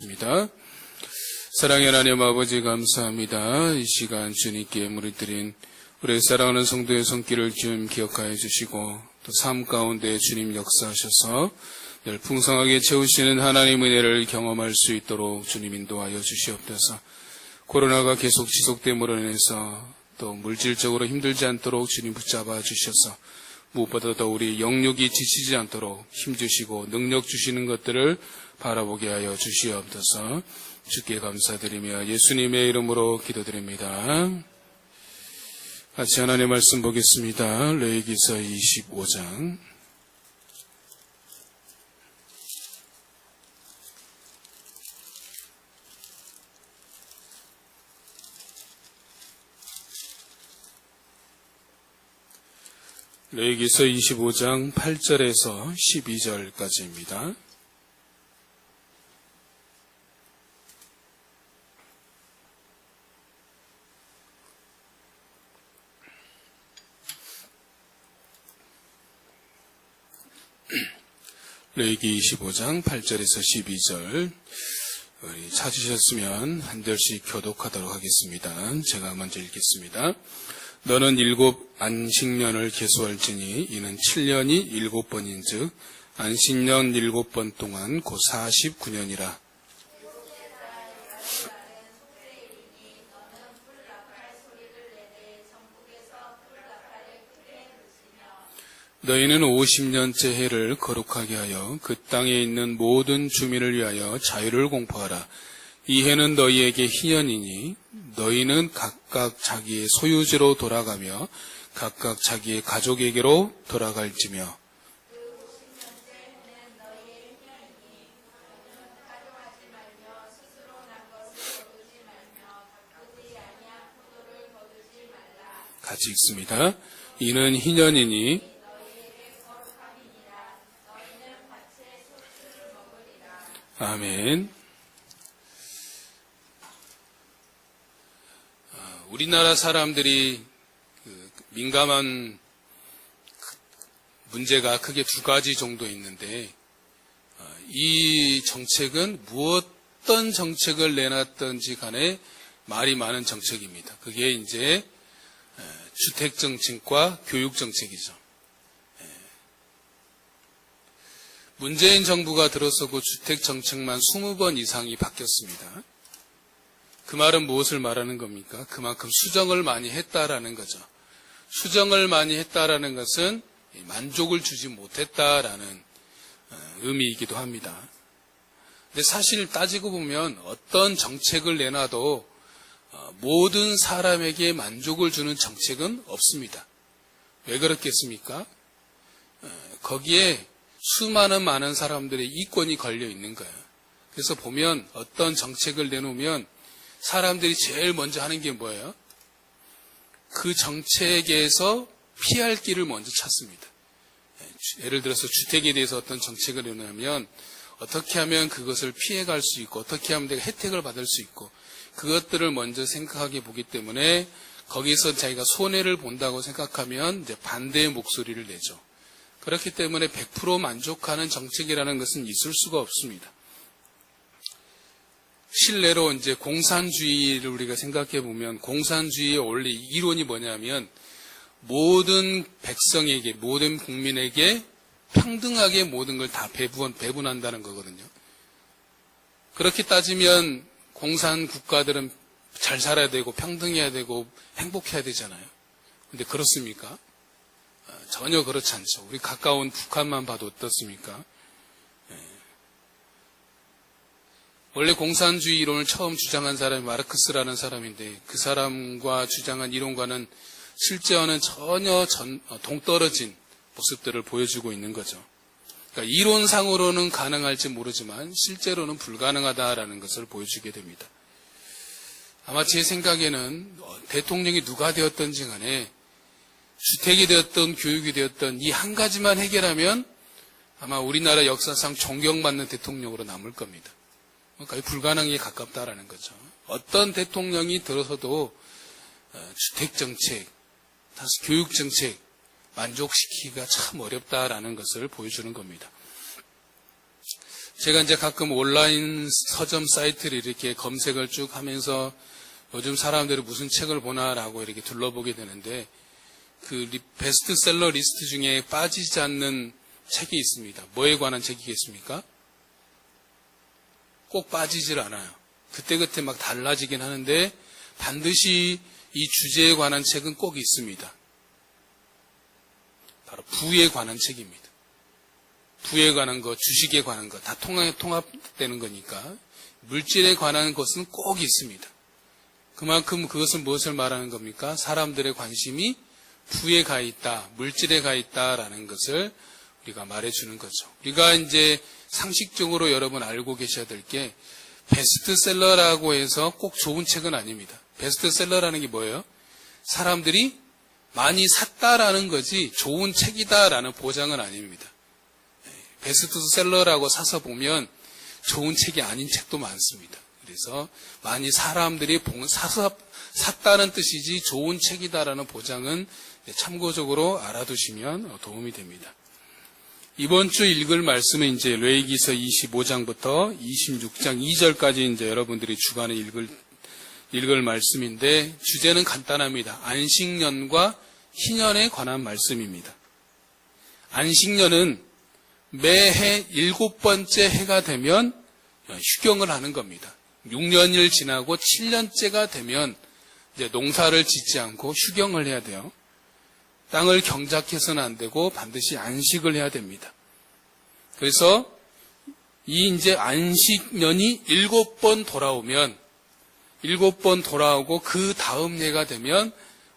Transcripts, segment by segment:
기도하겠습니다. 사랑의 하나님 아버지 감사합니다. 이 시간 주님께 무리드린 우리 사랑하는 성도의 손길을 주님 기억하여 주시고 또 삶 가운데 주님 역사하셔서 늘 풍성하게 채우시는 하나님의 은혜를 경험할 수 있도록 주님 인도하여 주시옵소서. 코로나가 계속 지속됨으로 인해서 또 물질적으로 힘들지 않도록 주님 붙잡아 주셔서 무엇보다 더 우리 영육이 지치지 않도록 힘주시고 능력 주시는 것들을 바라보게 하여 주시옵소서. 주께 감사드리며 예수님의 이름으로 기도드립니다. 같이 하나님의 말씀 보겠습니다. 레위기서 25장. 레위기서 25장 8절에서 12절까지입니다. 레위기 25장 8절에서 12절 우리 찾으셨으면 한 절씩 교독하도록 하겠습니다. 제가 먼저 읽겠습니다. 너는 7 안식년을 계수할지니 이는 7년이 7번인즉 안식년 7번 동안 곧 49년이라. 너희는 50년째 해를 거룩하게 하여 그 땅에 있는 모든 주민을 위하여 자유를 공포하라. 이 해는 너희에게 희년이니 너희는 각각 자기의 소유지로 돌아가며 각각 자기의 가족에게로 돌아갈지며 같이 읽습니다. 이는 희년이니 아멘. 우리나라 사람들이 민감한 문제가 크게 2가지 정도 있는데 이 정책은 어떤 정책을 내놨든지 간에 말이 많은 정책입니다. 그게 이제 주택정책과 교육정책이죠. 문재인 정부가 들어서고 주택정책만 20번 이상이 바뀌었습니다. 그 말은 무엇을 말하는 겁니까? 그만큼 수정을 많이 했다라는 거죠. 수정을 많이 했다라는 것은 만족을 주지 못했다라는 의미이기도 합니다. 근데 사실 따지고 보면 어떤 정책을 내놔도 모든 사람에게 만족을 주는 정책은 없습니다. 왜 그렇겠습니까? 거기에 수많은 많은 사람들의 이권이 걸려 있는 거예요. 그래서 보면 어떤 정책을 내놓으면 사람들이 제일 먼저 하는 게 뭐예요? 그 정책에서 피할 길을 먼저 찾습니다. 예를 들어서 주택에 대해서 어떤 정책을 내놓으면 어떻게 하면 그것을 피해갈 수 있고 어떻게 하면 내가 혜택을 받을 수 있고 그것들을 먼저 생각하게 보기 때문에 거기서 자기가 손해를 본다고 생각하면 이제 반대의 목소리를 내죠. 그렇기 때문에 100% 만족하는 정책이라는 것은 있을 수가 없습니다. 실례로 이제 공산주의를 우리가 생각해 보면 공산주의의 원래 이론이 뭐냐면 모든 백성에게, 모든 국민에게 평등하게 모든 걸 다 배분한다는 거거든요. 그렇게 따지면 공산 국가들은 잘 살아야 되고 평등해야 되고 행복해야 되잖아요. 근데 그렇습니까? 전혀 그렇지 않죠. 우리 가까운 북한만 봐도 어떻습니까? 원래 공산주의 이론을 처음 주장한 사람이 마르크스라는 사람인데 그 사람과 주장한 이론과는 실제와는 전혀 동떨어진 모습들을 보여주고 있는 거죠. 그러니까 이론상으로는 가능할지 모르지만 실제로는 불가능하다라는 것을 보여주게 됩니다. 아마 제 생각에는 대통령이 누가 되었든지 간에 주택이 되었던 교육이 되었던 이 한 가지만 해결하면 아마 우리나라 역사상 존경받는 대통령으로 남을 겁니다. 거의 불가능에 가깝다라는 거죠. 어떤 대통령이 들어서도 주택정책, 교육정책 만족시키기가 참 어렵다라는 것을 보여주는 겁니다. 제가 이제 가끔 온라인 서점 사이트를 이렇게 검색을 쭉 하면서 요즘 사람들이 무슨 책을 보나라고 이렇게 둘러보게 되는데 그 베스트셀러 리스트 중에 빠지지 않는 책이 있습니다. 뭐에 관한 책이겠습니까? 꼭 빠지질 않아요. 그때그때 막 달라지긴 하는데 반드시 이 주제에 관한 책은 꼭 있습니다. 바로 부에 관한 책입니다. 부에 관한 것, 주식에 관한 것 다 통합되는 거니까 물질에 관한 것은 꼭 있습니다. 그만큼 그것은 무엇을 말하는 겁니까? 사람들의 관심이 부에 가 있다, 물질에 가 있다라는 것을 우리가 말해주는 거죠. 우리가 이제 상식적으로 여러분 알고 계셔야 될 게 베스트셀러라고 해서 꼭 좋은 책은 아닙니다. 베스트셀러라는 게 뭐예요? 사람들이 많이 샀다라는 거지 좋은 책이다라는 보장은 아닙니다. 베스트셀러라고 사서 보면 좋은 책이 아닌 책도 많습니다. 그래서 많이 사람들이 샀다는 뜻이지 좋은 책이다라는 보장은 참고적으로 알아두시면 도움이 됩니다. 이번 주 읽을 말씀은 이제 레위기서 25장부터 26장 2절까지 이제 여러분들이 주간에 읽을 말씀인데 주제는 간단합니다. 안식년과 희년에 관한 말씀입니다. 안식년은 매해 7번째 해가 되면 휴경을 하는 겁니다. 6년을 지나고 7년째가 되면 이제 농사를 짓지 않고 휴경을 해야 돼요. 땅을 경작해서는 안 되고 반드시 안식을 해야 됩니다. 그래서 이 이제 안식년이 7번 돌아오면 7번 돌아오고 그 다음 해가 되면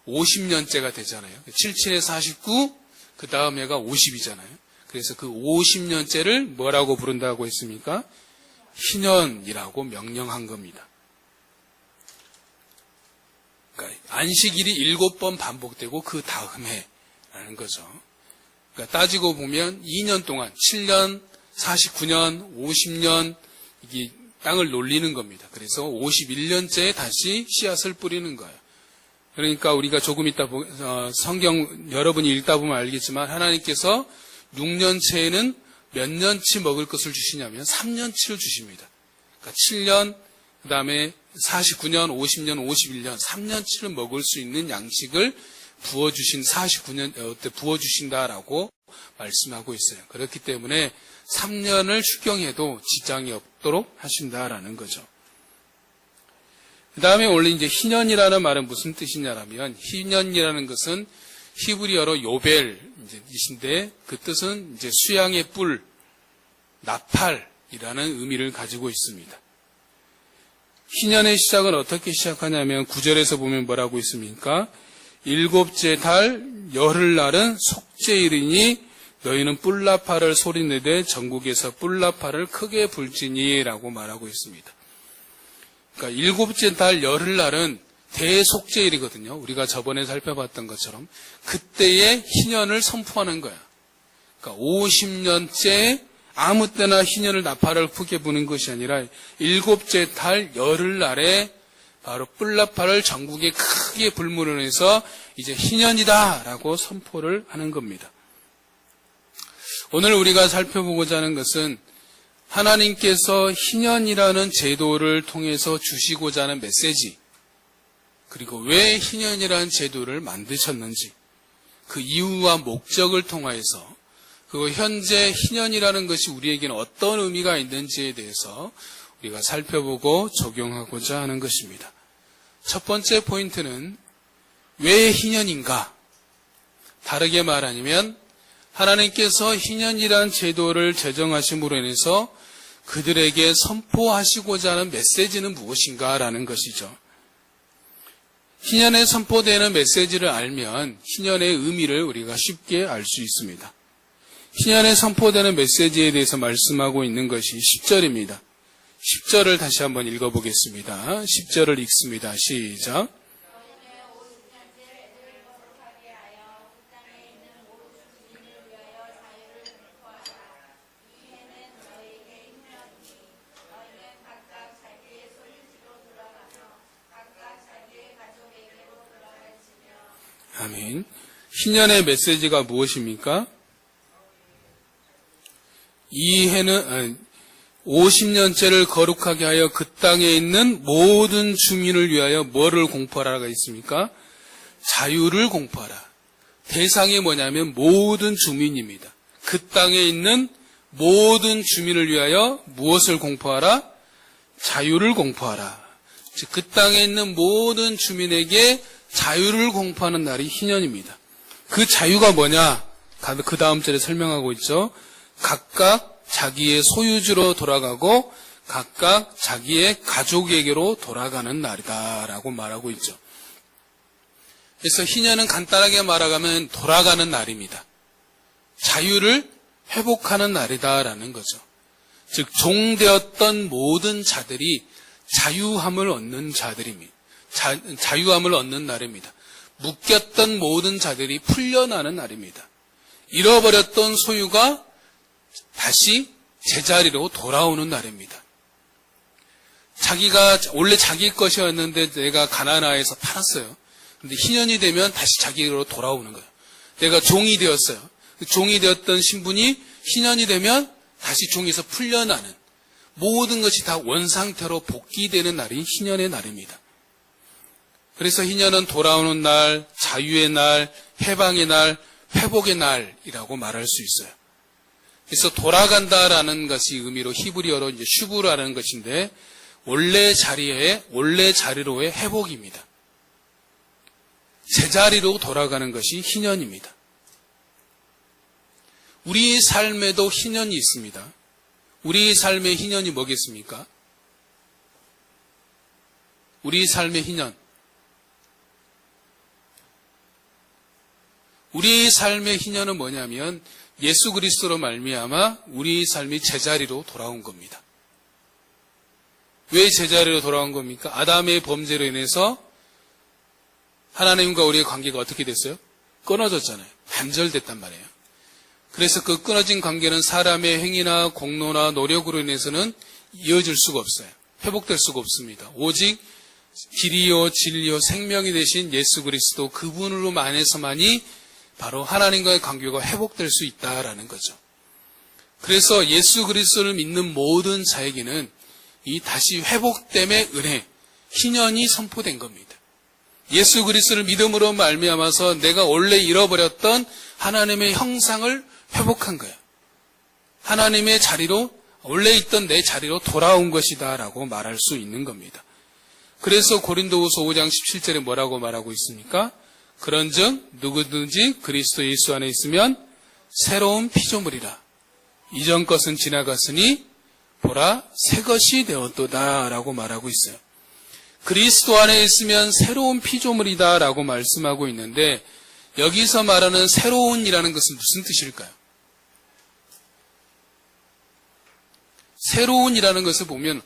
50년째가 되잖아요. 77에 49, 그 다음 해가 50이잖아요. 그래서 그 50년째를 뭐라고 부른다고 했습니까? 희년이라고 명령한 겁니다. 그러니까 안식일이 7번 반복되고 그 다음 해라는 거죠. 그러니까 따지고 보면 2년 동안 7년, 49년, 50년 이게 땅을 놀리는 겁니다. 그래서 51년째에 다시 씨앗을 뿌리는 거예요. 그러니까 우리가 조금 이따 성경 여러분이 읽다 보면 알겠지만 하나님께서 6년째에는 몇 년치 먹을 것을 주시냐면 3년치를 주십니다. 그러니까 7년, 그 다음에 49년, 50년, 51년, 3년치를 먹을 수 있는 양식을 부어주신 49년 때 부어주신다라고 말씀하고 있어요. 그렇기 때문에 3년을 휴경해도 지장이 없도록 하신다라는 거죠. 그 다음에 원래 이제 희년이라는 말은 무슨 뜻이냐라면 희년이라는 것은 히브리어로 요벨이신데 그 뜻은 이제 수양의 뿔, 나팔이라는 의미를 가지고 있습니다. 희년의 시작은 어떻게 시작하냐면 9절에서 보면 뭐라고 있습니까? 7째 달 열흘날은 속죄일이니 너희는 뿔나팔을 소리내되 전국에서 뿔나팔을 크게 불지니 라고 말하고 있습니다. 그러니까 7째 달 열흘날은 대속죄일이거든요. 우리가 저번에 살펴봤던 것처럼 그때의 희년을 선포하는 거야. 그러니까 50년째 아무 때나 희년을 나팔을 크게 부는 것이 아니라 7째 달 열흘날에 바로 뿔나팔을 전국에 크게 불무르면서 이제 희년이다라고 선포를 하는 겁니다. 오늘 우리가 살펴보고자 하는 것은 하나님께서 희년이라는 제도를 통해서 주시고자 하는 메시지, 그리고 왜 희년이라는 제도를 만드셨는지, 그 이유와 목적을 통하여서 그리고 현재 희년이라는 것이 우리에게는 어떤 의미가 있는지에 대해서 우리가 살펴보고 적용하고자 하는 것입니다. 첫 번째 포인트는 왜 희년인가? 다르게 말하면 하나님께서 희년이라는 제도를 제정하심으로 인해서 그들에게 선포하시고자 하는 메시지는 무엇인가라는 것이죠. 희년에 선포되는 메시지를 알면 희년의 의미를 우리가 쉽게 알 수 있습니다. 희년에 선포되는 메시지에 대해서 말씀하고 있는 것이 10절입니다. 10절을 다시 한번 읽어보겠습니다. 10절을 읽습니다. 시작. 아멘. 희년의 메시지가 무엇입니까? 이 해는 50년째를 거룩하게 하여 그 땅에 있는 모든 주민을 위하여 뭐를 공포하라가 있습니까? 자유를 공포하라. 대상이 뭐냐면 모든 주민입니다. 그 땅에 있는 모든 주민을 위하여 무엇을 공포하라? 자유를 공포하라. 즉, 그 땅에 있는 모든 주민에게 자유를 공포하는 날이 희년입니다. 그 자유가 뭐냐? 그 다음 절에 설명하고 있죠. 각각 자기의 소유주로 돌아가고 각각 자기의 가족에게로 돌아가는 날이다 라고 말하고 있죠. 그래서 희년은 간단하게 말하면 돌아가는 날입니다. 자유를 회복하는 날이다라는 거죠. 즉 종되었던 모든 자들이 자유함을 얻는 자들입니다. 자유함을 얻는 날입니다. 묶였던 모든 자들이 풀려나는 날입니다. 잃어버렸던 소유가 다시 제자리로 돌아오는 날입니다. 자기가 원래 자기 것이었는데 내가 가난하여서 팔았어요. 근데 희년이 되면 다시 자기로 돌아오는 거예요. 내가 종이 되었어요. 종이 되었던 신분이 희년이 되면 다시 종에서 풀려나는 모든 것이 다 원상태로 복귀되는 날이 희년의 날입니다. 그래서 희년은 돌아오는 날, 자유의 날, 해방의 날, 회복의 날이라고 말할 수 있어요. 그래서 돌아간다라는 것이 의미로 히브리어로 이제 슈브라는 것인데 원래 자리로의 회복입니다. 제자리로 돌아가는 것이 희년입니다. 우리 삶에도 희년이 있습니다. 우리 삶의 희년이 뭐겠습니까? 우리 삶의 희년. 우리 삶의 희년은 뭐냐면 예수 그리스도로 말미암아 우리 삶이 제자리로 돌아온 겁니다. 왜 제자리로 돌아온 겁니까? 아담의 범죄로 인해서 하나님과 우리의 관계가 어떻게 됐어요? 끊어졌잖아요. 단절됐단 말이에요. 그래서 그 끊어진 관계는 사람의 행위나 공로나 노력으로 인해서는 이어질 수가 없어요. 회복될 수가 없습니다. 오직 길이요 진리요 생명이 되신 예수 그리스도 그분으로 만해서만이 바로 하나님과의 관계가 회복될 수 있다라는 거죠. 그래서 예수 그리스도를 믿는 모든 자에게는 이 다시 회복됨의 은혜, 희년이 선포된 겁니다. 예수 그리스도를 믿음으로 말미암아서 내가 원래 잃어버렸던 하나님의 형상을 회복한 거예요. 하나님의 자리로, 원래 있던 내 자리로 돌아온 것이다 라고 말할 수 있는 겁니다. 그래서 고린도후서 5장 17절에 뭐라고 말하고 있습니까? 그런즉 누구든지 그리스도 예수 안에 있으면 새로운 피조물이라. 이전 것은 지나갔으니 보라 새 것이 되었도다 라고 말하고 있어요. 그리스도 안에 있으면 새로운 피조물이다 라고 말씀하고 있는데 여기서 말하는 새로운이라는 것은 무슨 뜻일까요? 새로운이라는 것을 보면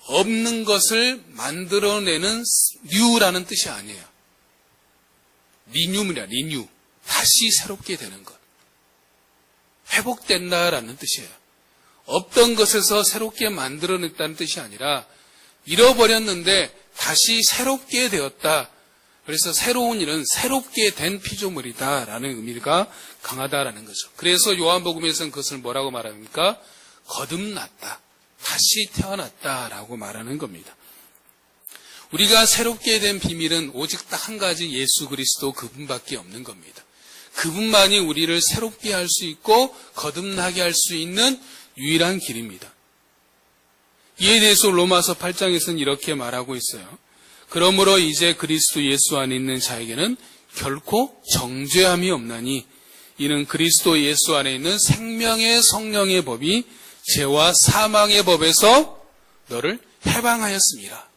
없는 것을 만들어내는 뉴라는 뜻이 아니에요. 리뉴입니다. 리뉴. 다시 새롭게 되는 것. 회복된다라는 뜻이에요. 없던 것에서 새롭게 만들어냈다는 뜻이 아니라 잃어버렸는데 다시 새롭게 되었다. 그래서 새로운 일은 새롭게 된 피조물이다라는 의미가 강하다라는 거죠. 그래서 요한복음에서는 그것을 뭐라고 말합니까? 거듭났다. 다시 태어났다라고 말하는 겁니다. 우리가 새롭게 된 비밀은 오직 딱 한 가지 예수 그리스도 그분밖에 없는 겁니다. 그분만이 우리를 새롭게 할 수 있고 거듭나게 할 수 있는 유일한 길입니다. 이에 대해서 로마서 8장에서는 이렇게 말하고 있어요. 그러므로 이제 그리스도 예수 안에 있는 자에게는 결코 정죄함이 없나니 이는 그리스도 예수 안에 있는 생명의 성령의 법이 죄와 사망의 법에서 너를 해방하였습니다.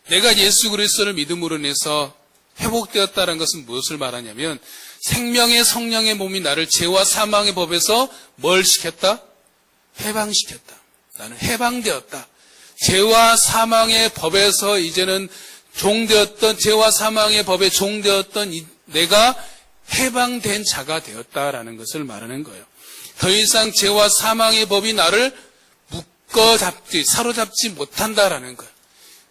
내가 예수 그리스도를 믿음으로 인해서 회복되었다는 것은 무엇을 말하냐면 생명의 성령의 몸이 나를 죄와 사망의 법에서 뭘 시켰다? 해방시켰다. 나는 해방되었다. 죄와 사망의 법에서 이제는 종되었던 죄와 사망의 법에 종되었던 내가 해방된 자가 되었다라는 것을 말하는 거예요. 더 이상 죄와 사망의 법이 나를 사로잡지 못한다라는 거예요.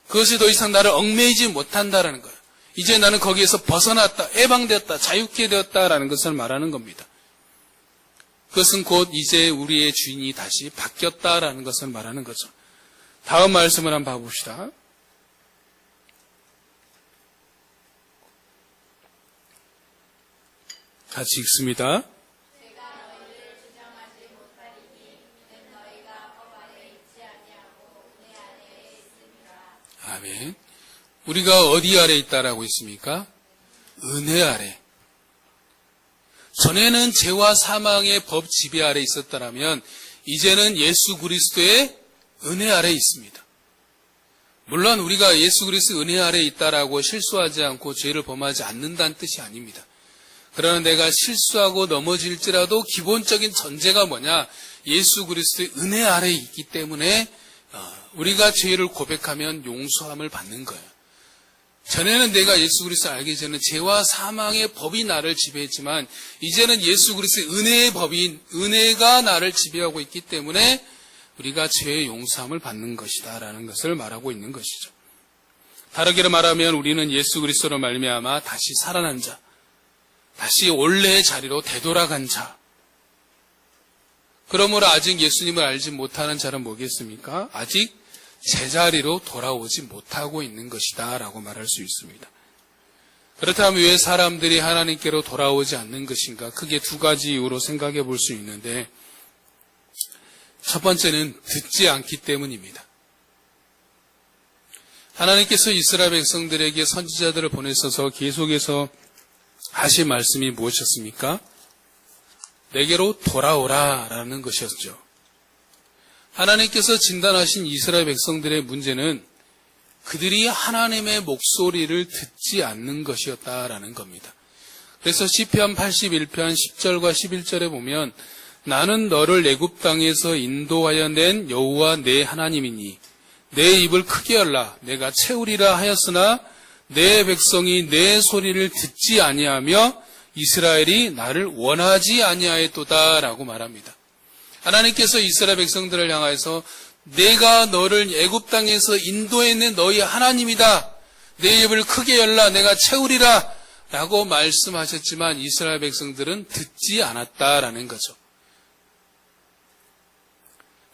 그것이 더 이상 나를 얽매이지 못한다라는 거예요. 이제 나는 거기에서 벗어났다, 해방되었다, 자유케 되었다라는 것을 말하는 겁니다. 그것은 곧 이제 우리의 주인이 다시 바뀌었다라는 것을 말하는 거죠. 다음 말씀을 한번 봐봅시다. 같이 읽습니다. 아멘. 우리가 어디 아래 있다라고 했습니까? 은혜 아래. 전에는 죄와 사망의 법 지배 아래 있었다라면 이제는 예수 그리스도의 은혜 아래 있습니다. 물론 우리가 예수 그리스도 은혜 아래 있다라고 실수하지 않고 죄를 범하지 않는다는 뜻이 아닙니다. 그러나 내가 실수하고 넘어질지라도 기본적인 전제가 뭐냐? 예수 그리스도의 은혜 아래 있기 때문에 우리가 죄를 고백하면 용서함을 받는 거예요. 전에는 내가 예수 그리스도를 알기 전에 죄와 사망의 법이 나를 지배했지만 이제는 예수 그리스도의 은혜의 법인 은혜가 나를 지배하고 있기 때문에 우리가 죄의 용서함을 받는 것이다 라는 것을 말하고 있는 것이죠. 다르게 말하면 우리는 예수 그리스도로 말미암아 다시 살아난 자, 다시 원래의 자리로 되돌아간 자. 그러므로 아직 예수님을 알지 못하는 자는 뭐겠습니까? 아직 제자리로 돌아오지 못하고 있는 것이다 라고 말할 수 있습니다. 그렇다면 왜 사람들이 하나님께로 돌아오지 않는 것인가? 크게 두 가지 이유로 생각해 볼 수 있는데 첫 번째는 듣지 않기 때문입니다. 하나님께서 이스라엘 백성들에게 선지자들을 보내셔서 계속해서 하신 말씀이 무엇이었습니까? 내게로 돌아오라 라는 것이었죠. 하나님께서 진단하신 이스라엘 백성들의 문제는 그들이 하나님의 목소리를 듣지 않는 것이었다라는 겁니다. 그래서 시편 81편 10절과 11절에 보면 나는 너를 애굽 땅에서 인도하여 낸 여호와 내 하나님이니 내 입을 크게 열라 내가 채우리라 하였으나 내 백성이 내 소리를 듣지 아니하며 이스라엘이 나를 원하지 아니하였도다라고 말합니다. 하나님께서 이스라엘 백성들을 향해서 내가 너를 애굽 땅에서 인도해낸 너희 하나님이다. 내 입을 크게 열라 내가 채우리라 라고 말씀하셨지만 이스라엘 백성들은 듣지 않았다라는 거죠.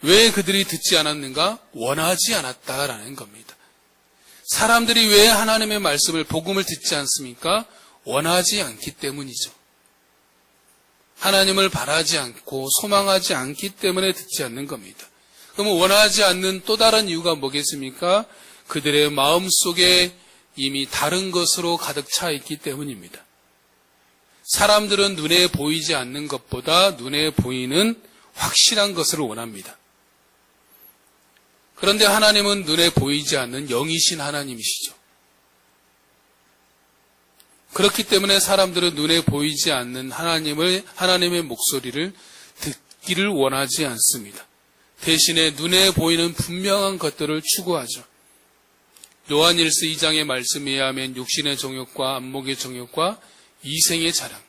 왜 그들이 듣지 않았는가? 원하지 않았다라는 겁니다. 사람들이 왜 하나님의 말씀을 복음을 듣지 않습니까? 원하지 않기 때문이죠. 하나님을 바라지 않고 소망하지 않기 때문에 듣지 않는 겁니다. 그러면 원하지 않는 또 다른 이유가 뭐겠습니까? 그들의 마음속에 이미 다른 것으로 가득 차 있기 때문입니다. 사람들은 눈에 보이지 않는 것보다 눈에 보이는 확실한 것을 원합니다. 그런데 하나님은 눈에 보이지 않는 영이신 하나님이시죠. 그렇기 때문에 사람들은 눈에 보이지 않는 하나님의 목소리를 듣기를 원하지 않습니다. 대신에 눈에 보이는 분명한 것들을 추구하죠. 요한일서 2장의 말씀에 의하면 육신의 정욕과 안목의 정욕과 이생의 자랑,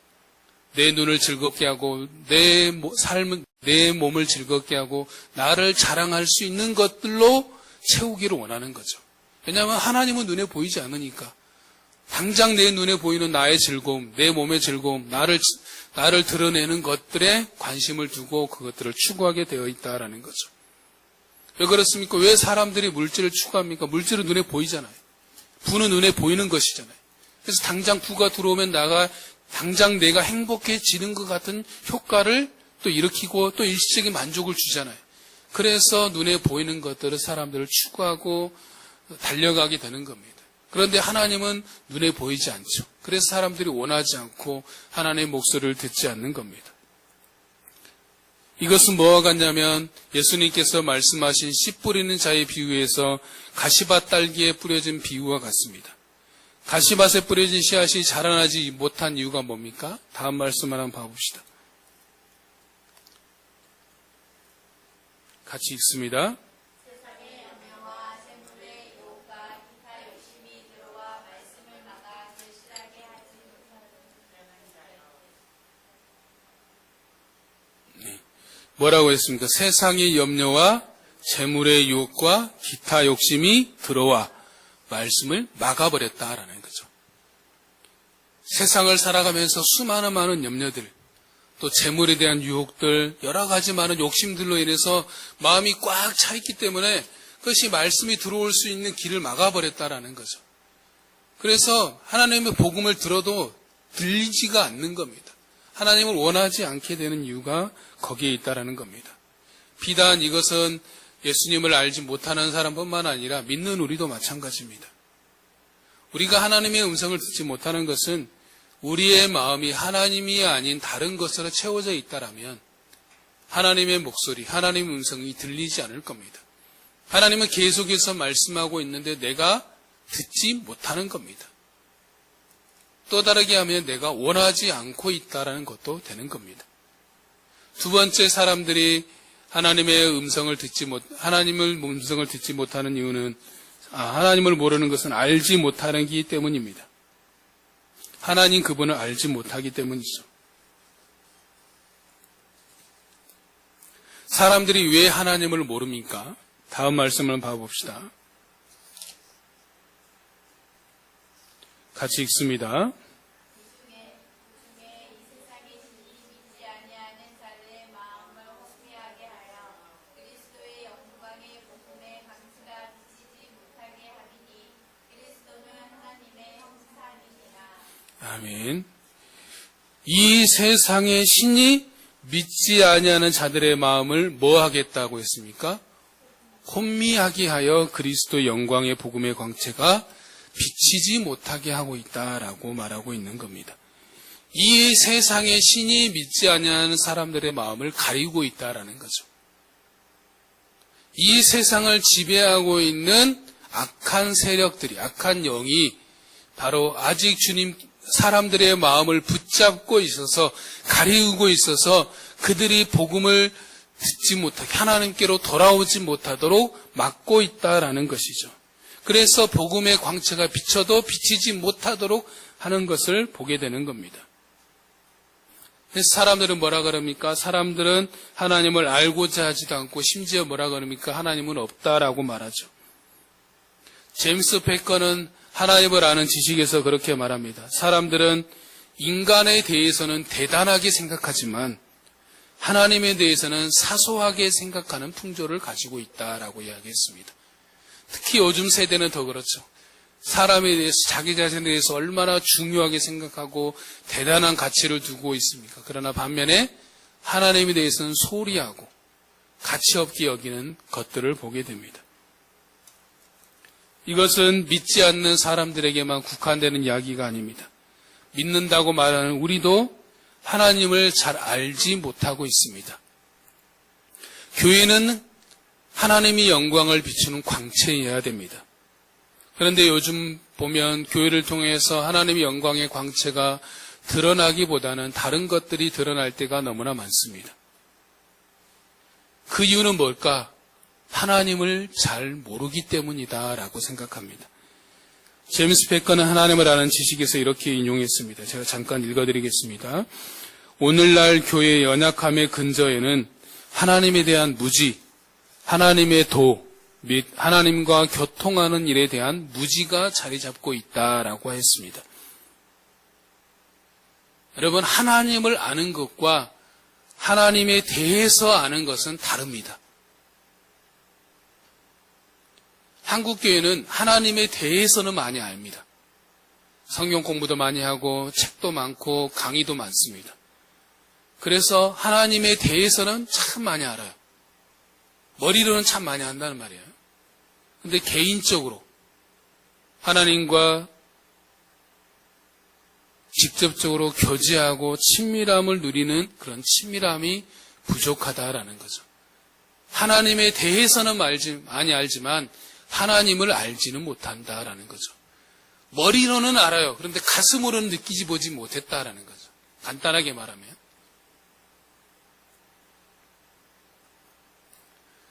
내 눈을 즐겁게 하고 내 몸을 즐겁게 하고 나를 자랑할 수 있는 것들로 채우기를 원하는 거죠. 왜냐하면 하나님은 눈에 보이지 않으니까 당장 내 눈에 보이는 나의 즐거움, 내 몸의 즐거움, 나를 드러내는 것들에 관심을 두고 그것들을 추구하게 되어 있다라는 거죠. 왜 그렇습니까? 왜 사람들이 물질을 추구합니까? 물질은 눈에 보이잖아요. 부는 눈에 보이는 것이잖아요. 그래서 당장 부가 들어오면 당장 내가 행복해지는 것 같은 효과를 또 일으키고 또 일시적인 만족을 주잖아요. 그래서 눈에 보이는 것들을 사람들을 추구하고 달려가게 되는 겁니다. 그런데 하나님은 눈에 보이지 않죠. 그래서 사람들이 원하지 않고 하나님의 목소리를 듣지 않는 겁니다. 이것은 뭐와 같냐면 예수님께서 말씀하신 씨 뿌리는 자의 비유에서 가시밭 딸기에 뿌려진 비유와 같습니다. 가시밭에 뿌려진 씨앗이 자라나지 못한 이유가 뭡니까? 다음 말씀을 한번 봐봅시다. 같이 읽습니다. 뭐라고 했습니까? 세상의 염려와 재물의 유혹과 기타 욕심이 들어와 말씀을 막아버렸다라는 거죠. 세상을 살아가면서 수많은 염려들, 또 재물에 대한 유혹들, 여러 가지 많은 욕심들로 인해서 마음이 꽉 차 있기 때문에 그것이 말씀이 들어올 수 있는 길을 막아버렸다라는 거죠. 그래서 하나님의 복음을 들어도 들리지가 않는 겁니다. 하나님을 원하지 않게 되는 이유가 거기에 있다라는 겁니다. 비단 이것은 예수님을 알지 못하는 사람뿐만 아니라 믿는 우리도 마찬가지입니다. 우리가 하나님의 음성을 듣지 못하는 것은 우리의 마음이 하나님이 아닌 다른 것으로 채워져 있다라면 하나님의 목소리, 하나님의 음성이 들리지 않을 겁니다. 하나님은 계속해서 말씀하고 있는데 내가 듣지 못하는 겁니다. 또 다르게 하면 내가 원하지 않고 있다라는 것도 되는 겁니다. 두 번째, 사람들이 하나님의 음성을 듣지 못하는 이유는 하나님을 모르는 것은 알지 못하는 기 때문입니다. 하나님 그분을 알지 못하기 때문이죠. 사람들이 왜 하나님을 모릅니까? 다음 말씀을 봐봅시다. 같이 읽습니다. 아멘. 이 세상의 신이 믿지 아니하는 자들의 마음을 뭐 하겠다고 했습니까? 혼미하게 하여 그리스도 영광의 복음의 광채가 비치지 못하게 하고 있다라고 말하고 있는 겁니다. 이 세상의 신이 믿지 아니하는 사람들의 마음을 가리고 있다라는 거죠. 이 세상을 지배하고 있는 악한 세력들이, 악한 영이 바로 아직 주님 사람들의 마음을 붙잡고 있어서, 가리우고 있어서 그들이 복음을 듣지 못하게, 하나님께로 돌아오지 못하도록 막고 있다라는 것이죠. 그래서 복음의 광채가 비쳐도 비치지 못하도록 하는 것을 보게 되는 겁니다. 그래서 사람들은 뭐라 그럽니까? 사람들은 하나님을 알고자 하지도 않고 심지어 뭐라 그럽니까? 하나님은 없다라고 말하죠. 제임스 패커는 하나님을 아는 지식에서 그렇게 말합니다. 사람들은 인간에 대해서는 대단하게 생각하지만 하나님에 대해서는 사소하게 생각하는 풍조를 가지고 있다라고 이야기했습니다. 특히 요즘 세대는 더 그렇죠. 사람에 대해서, 자기 자신에 대해서 얼마나 중요하게 생각하고 대단한 가치를 두고 있습니까? 그러나 반면에 하나님에 대해서는 소홀히 하고 가치 없게 여기는 것들을 보게 됩니다. 이것은 믿지 않는 사람들에게만 국한되는 이야기가 아닙니다. 믿는다고 말하는 우리도 하나님을 잘 알지 못하고 있습니다. 교회는 하나님이 영광을 비추는 광채여야 됩니다. 그런데 요즘 보면 교회를 통해서 하나님의 영광의 광채가 드러나기보다는 다른 것들이 드러날 때가 너무나 많습니다. 그 이유는 뭘까? 하나님을 잘 모르기 때문이다라고 생각합니다. 제임스 패커는 하나님을 아는 지식에서 이렇게 인용했습니다. 제가 잠깐 읽어드리겠습니다. 오늘날 교회의 연약함의 근저에는 하나님에 대한 무지, 하나님의 도 및 하나님과 교통하는 일에 대한 무지가 자리 잡고 있다라고 했습니다. 여러분, 하나님을 아는 것과 하나님에 대해서 아는 것은 다릅니다. 한국교회는 하나님에 대해서는 많이 압니다. 성경 공부도 많이 하고 책도 많고 강의도 많습니다. 그래서 하나님에 대해서는 참 많이 알아요. 머리로는 참 많이 한다는 말이에요. 근데 개인적으로 하나님과 직접적으로 교제하고 친밀함을 누리는 그런 친밀함이 부족하다라는 거죠. 하나님에 대해서는 많이 알지만 하나님을 알지는 못한다라는 거죠. 머리로는 알아요. 그런데 가슴으로는 느끼지 보지 못했다라는 거죠. 간단하게 말하면.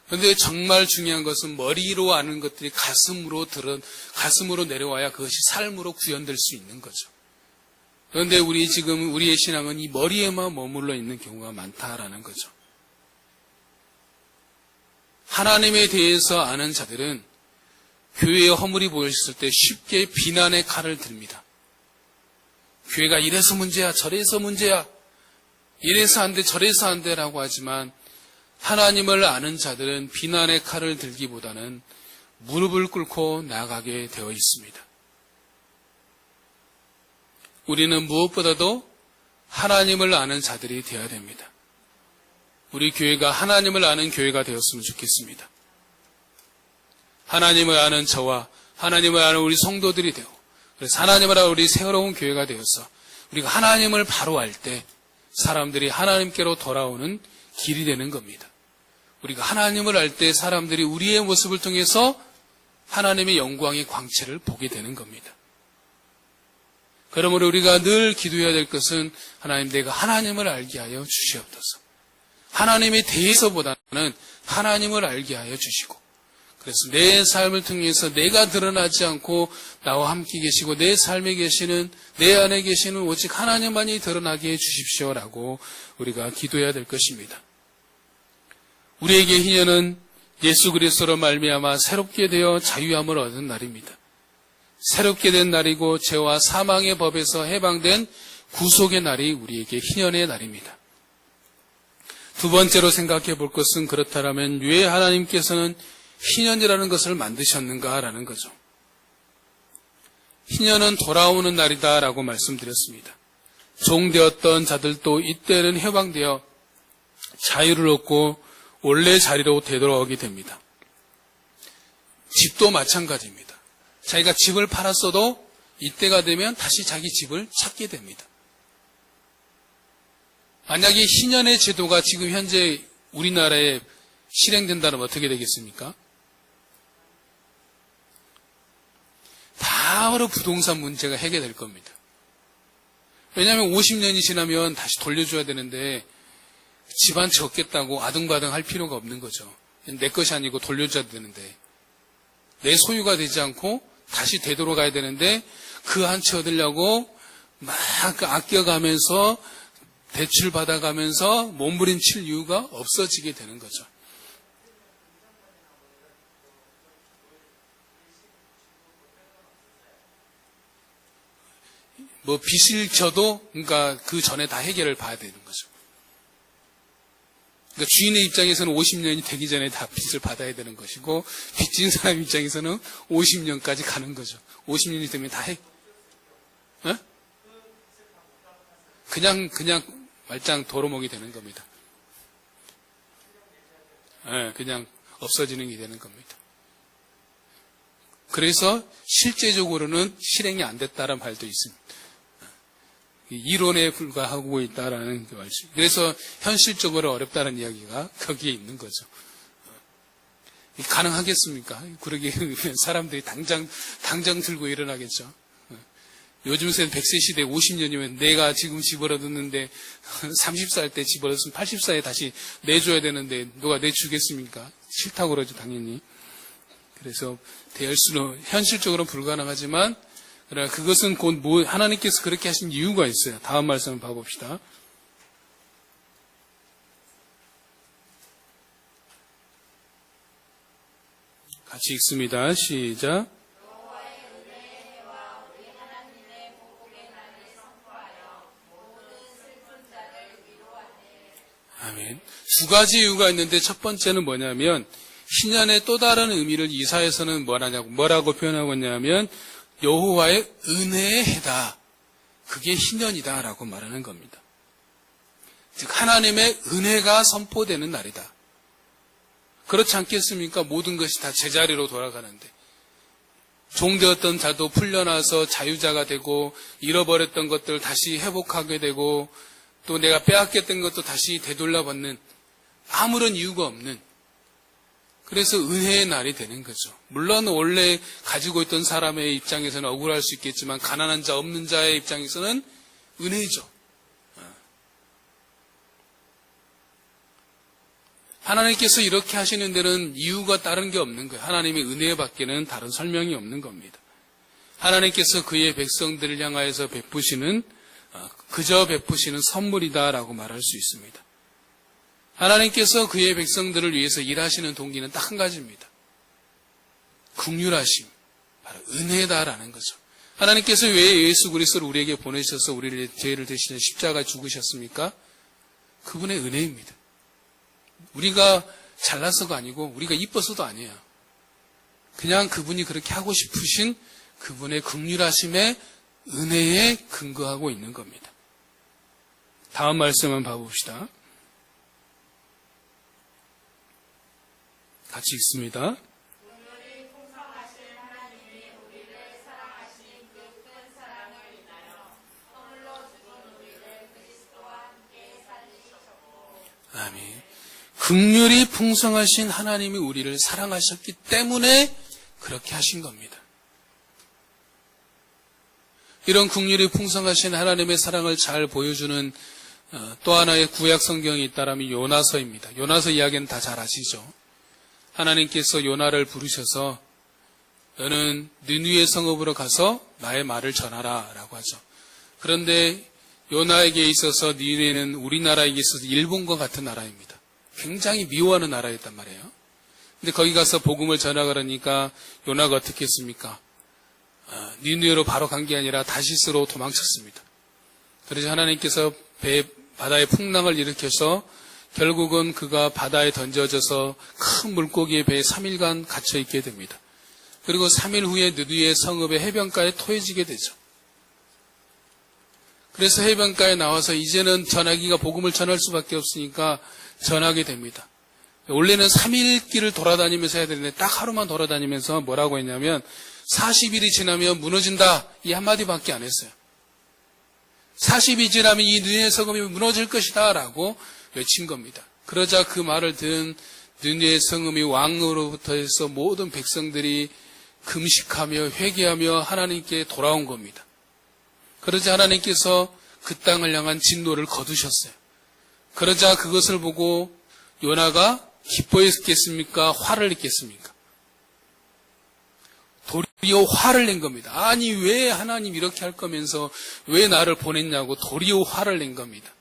그런데 정말 중요한 것은 머리로 아는 것들이 가슴으로 내려와야 그것이 삶으로 구현될 수 있는 거죠. 그런데 우리의 신앙은 이 머리에만 머물러 있는 경우가 많다라는 거죠. 하나님에 대해서 아는 자들은 교회에 허물이 보였을 때 쉽게 비난의 칼을 듭니다. 교회가 이래서 문제야, 저래서 문제야. 이래서 안 돼, 저래서 안 돼라고 하지만 하나님을 아는 자들은 비난의 칼을 들기보다는 무릎을 꿇고 나아가게 되어 있습니다. 우리는 무엇보다도 하나님을 아는 자들이 되어야 됩니다. 우리 교회가 하나님을 아는 교회가 되었으면 좋겠습니다. 하나님을 아는 저와 하나님을 아는 우리 성도들이 되고, 그래서 하나님을 아는 우리 새로운 교회가 되어서 우리가 하나님을 바로 알 때 사람들이 하나님께로 돌아오는 길이 되는 겁니다. 우리가 하나님을 알 때 사람들이 우리의 모습을 통해서 하나님의 영광의 광채를 보게 되는 겁니다. 그러므로 우리가 늘 기도해야 될 것은 하나님, 내가 하나님을 알게 하여 주시옵소서. 하나님에 대해서보다는 하나님을 알게 하여 주시고, 그래서 내 삶을 통해서 내가 드러나지 않고 나와 함께 계시고 내 삶에 계시는, 내 안에 계시는 오직 하나님만이 드러나게 해 주십시오라고 우리가 기도해야 될 것입니다. 우리에게 희년은 예수 그리스도로 말미암아 새롭게 되어 자유함을 얻은 날입니다. 새롭게 된 날이고 죄와 사망의 법에서 해방된 구속의 날이 우리에게 희년의 날입니다. 두 번째로 생각해 볼 것은, 그렇다면 왜 하나님께서는 희년이라는 것을 만드셨는가라는 거죠. 희년은 돌아오는 날이다라고 말씀드렸습니다. 종되었던 자들도 이때는 해방되어 자유를 얻고 원래 자리로 되돌아오게 됩니다. 집도 마찬가지입니다. 자기가 집을 팔았어도 이때가 되면 다시 자기 집을 찾게 됩니다. 만약에 희년의 제도가 지금 현재 우리나라에 실행된다면 어떻게 되겠습니까? 바로 부동산 문제가 해결될 겁니다. 왜냐하면 50년이 지나면 다시 돌려줘야 되는데 집 한 채 얻겠다고 아등바등 할 필요가 없는 거죠. 내 것이 아니고 돌려줘야 되는데, 내 소유가 되지 않고 다시 되돌아가야 되는데 그 한 채 얻으려고 막 아껴가면서 대출 받아가면서 몸부림칠 이유가 없어지게 되는 거죠. 뭐 빚을 져도 그러니까 그 전에 다 해결을 봐야 되는 거죠. 그러니까 주인의 입장에서는 50년이 되기 전에 다 빚을 받아야 되는 것이고, 빚진 사람 입장에서는 50년까지 가는 거죠. 50년이 되면 다 해. 어? 그냥 말짱 도로목이 되는 겁니다. 그냥 없어지는 게 되는 겁니다. 그래서 실제적으로는 실행이 안 됐다는 말도 있습니다. 이론에 불과하고 있다라는 말씀. 그래서 현실적으로 어렵다는 이야기가 거기에 있는 거죠. 가능하겠습니까? 그러게 사람들이 당장 들고 일어나겠죠. 요즘 세는 100세 시대 50년이면 내가 지금 집 얻었는데 30살 때 집 얻었으면 80살에 다시 내줘야 되는데 누가 내주겠습니까? 싫다고 그러죠, 당연히. 그래서 대할 수는 현실적으로는 불가능하지만, 그러나 그것은 곧 하나님께서 그렇게 하신 이유가 있어요. 다음 말씀을 봐봅시다. 같이 읽습니다. 시작. 아멘. 두 가지 이유가 있는데, 첫 번째는 뭐냐면 희년의 또 다른 의미를 이사에서는 뭐라고 표현하고 있냐면 여호와의 은혜의 해다. 그게 희년이다라고 말하는 겁니다. 즉 하나님의 은혜가 선포되는 날이다. 그렇지 않겠습니까? 모든 것이 다 제자리로 돌아가는데, 종되었던 자도 풀려나서 자유자가 되고, 잃어버렸던 것들 다시 회복하게 되고, 또 내가 빼앗겼던 것도 다시 되돌려받는 아무런 이유가 없는, 그래서 은혜의 날이 되는 거죠. 물론 원래 가지고 있던 사람의 입장에서는 억울할 수 있겠지만 가난한 자, 없는 자의 입장에서는 은혜죠. 하나님께서 이렇게 하시는 데는 이유가 다른 게 없는 거예요. 하나님의 은혜 밖에는 다른 설명이 없는 겁니다. 하나님께서 그의 백성들을 향하여서 그저 베푸시는 선물이다라고 말할 수 있습니다. 하나님께서 그의 백성들을 위해서 일하시는 동기는 딱 한 가지입니다. 긍휼하심, 바로 은혜다라는 거죠. 하나님께서 왜 예수 그리스도를 우리에게 보내셔서 우리를 죄를 대신해 십자가에 죽으셨습니까? 그분의 은혜입니다. 우리가 잘나서가 아니고 우리가 이뻐서도 아니에요. 그냥 그분이 그렇게 하고 싶으신 그분의 긍휼하심의 은혜에 근거하고 있는 겁니다. 다음 말씀 한번 봐봅시다. 같이 읽습니다. 아멘. 긍휼이 풍성하신 하나님이 우리를 사랑하셨기 때문에 그렇게 하신 겁니다. 이런 긍휼이 풍성하신 하나님의 사랑을 잘 보여주는 또 하나의 구약 성경이 있다라면 요나서입니다. 요나서 이야기는 다 잘 아시죠? 하나님께서 요나를 부르셔서 너는 느느웨 성읍으로 가서 나의 말을 전하라 라고 하죠. 그런데 요나에게 있어서 느느웨는 우리나라에게 있어서 일본과 같은 나라입니다. 굉장히 미워하는 나라였단 말이에요. 근데 거기 가서 복음을 전하라니까 요나가 어떻게 했습니까? 니느웨로 바로 간 게 아니라 다시스로 도망쳤습니다. 그래서 하나님께서 바다에 풍랑을 일으켜서 결국은 그가 바다에 던져져서 큰 물고기의 배에 3일간 갇혀 있게 됩니다. 그리고 3일 후에 느느웨 성읍의 해변가에 토해지게 되죠. 그래서 해변가에 나와서 이제는 전하기가 복음을 전할 수밖에 없으니까 전하게 됩니다. 원래는 3일 길을 돌아다니면서 해야 되는데 딱 하루만 돌아다니면서 뭐라고 했냐면 40일이 지나면 무너진다 이 한마디밖에 안 했어요. 40일이 지나면 이 느느웨 성읍이 무너질 것이다 라고 외친 겁니다. 그러자 그 말을 들은 느느웨 성읍이 왕으로부터 해서 모든 백성들이 금식하며 회개하며 하나님께 돌아온 겁니다. 그러자 하나님께서 그 땅을 향한 진노를 거두셨어요. 그러자 그것을 보고 요나가 기뻐했겠습니까? 화를 냈겠습니까? 도리어 화를 낸 겁니다. 아니 왜 하나님 이렇게 할 거면서 왜 나를 보냈냐고 도리어 화를 낸 겁니다.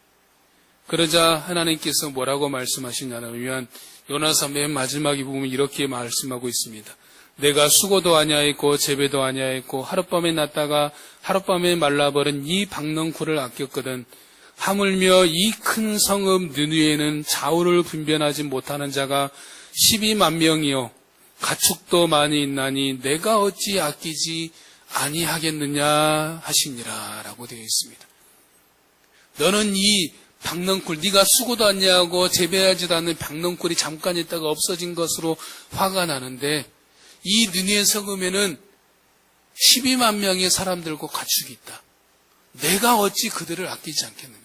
그러자 하나님께서 뭐라고 말씀하시냐면 요나서 맨 마지막에 보면 이렇게 말씀하고 있습니다. 내가 수고도 아니하였고 재배도 아니하였고 하룻밤에 났다가 하룻밤에 말라버린 이 박넝쿨을 아꼈거든. 하물며 이 큰 성읍 느느웨는 좌우를 분별하지 못하는 자가 12만 명이요 가축도 많이 있나니 내가 어찌 아끼지 아니하겠느냐 하시니라 라고 되어 있습니다. 너는 이 박넝쿨, 네가 수고도 않냐고 재배하지도 않는 박넝쿨이 잠깐 있다가 없어진 것으로 화가 나는데 이 느느웨 성읍에는 12만 명의 사람들과 가축이 있다. 내가 어찌 그들을 아끼지 않겠느냐.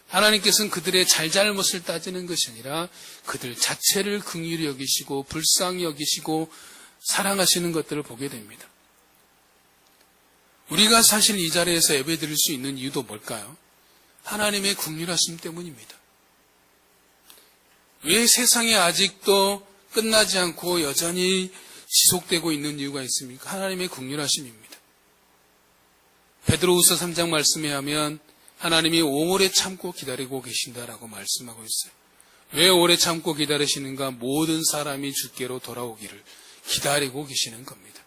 하나님께서는 그들의 잘잘못을 따지는 것이 아니라 그들 자체를 긍휼히 여기시고 불쌍히 여기시고 사랑하시는 것들을 보게 됩니다. 우리가 사실 이 자리에서 예배드릴 수 있는 이유도 뭘까요? 하나님의 긍휼하심 때문입니다. 왜 세상에 아직도 끝나지 않고 여전히 지속되고 있는 이유가 있습니까? 하나님의 긍휼하심입니다. 베드로후서 3장 말씀에 하면 하나님이 오래 참고 기다리고 계신다라고 말씀하고 있어요. 왜 오래 참고 기다리시는가? 모든 사람이 주께로 돌아오기를 기다리고 계시는 겁니다.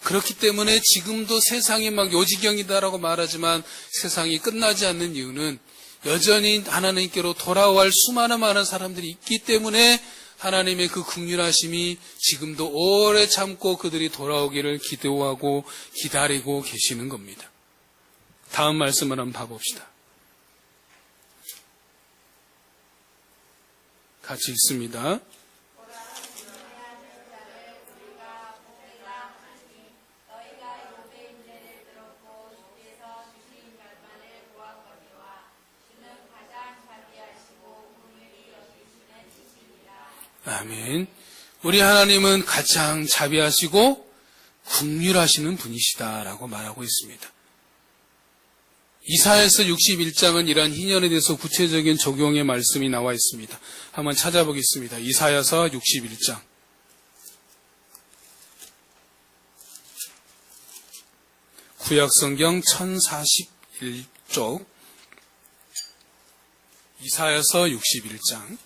그렇기 때문에 지금도 세상이 막 요지경이다라고 말하지만 세상이 끝나지 않는 이유는 여전히 하나님께로 돌아올 수많은 많은 사람들이 있기 때문에 하나님의 그 긍휼하심이 지금도 오래 참고 그들이 돌아오기를 기도하고 기다리고 계시는 겁니다. 다음 말씀을 한번 봐봅시다. 같이 읽습니다. 아멘. 우리 하나님은 가장 자비하시고 긍휼하시는 분이시다라고 말하고 있습니다. 이사야서 61장은 이러한 희년에 대해서 구체적인 적용의 말씀이 나와 있습니다. 한번 찾아보겠습니다. 이사야서 61장. 구약성경 1041쪽 이사야서 61장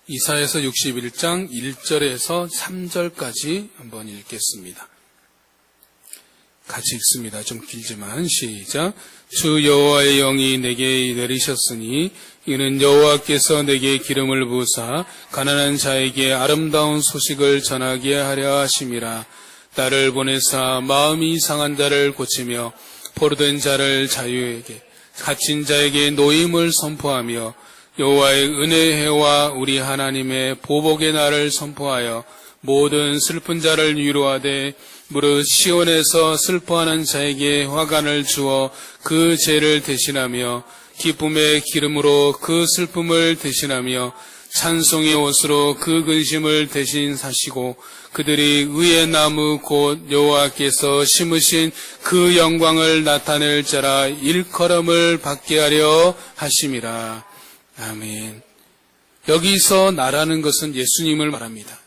이사야서 61장 1절에서 3절까지 한번 읽겠습니다. 같이 읽습니다. 좀 길지만 시작. 주 여호와의 영이 내게 내리셨으니 이는 여호와께서 내게 기름을 부으사 가난한 자에게 아름다운 소식을 전하게 하려 하심이라. 나를 보내사 마음이 상한 자를 고치며 포로된 자를 자유에게 갇힌 자에게 노임을 선포하며 여호와의 은혜의 해와 우리 하나님의 보복의 날을 선포하여 모든 슬픈 자를 위로하되 무릇 시온에서 슬퍼하는 자에게 화관을 주어 그 죄를 대신하며 기쁨의 기름으로 그 슬픔을 대신하며 찬송의 옷으로 그 근심을 대신 사시고 그들이 의의 나무 곧 여호와께서 심으신 그 영광을 나타낼 자라 일컬음을 받게 하려 하심이라. 아멘. 여기서 나라는 것은 예수님을 말합니다.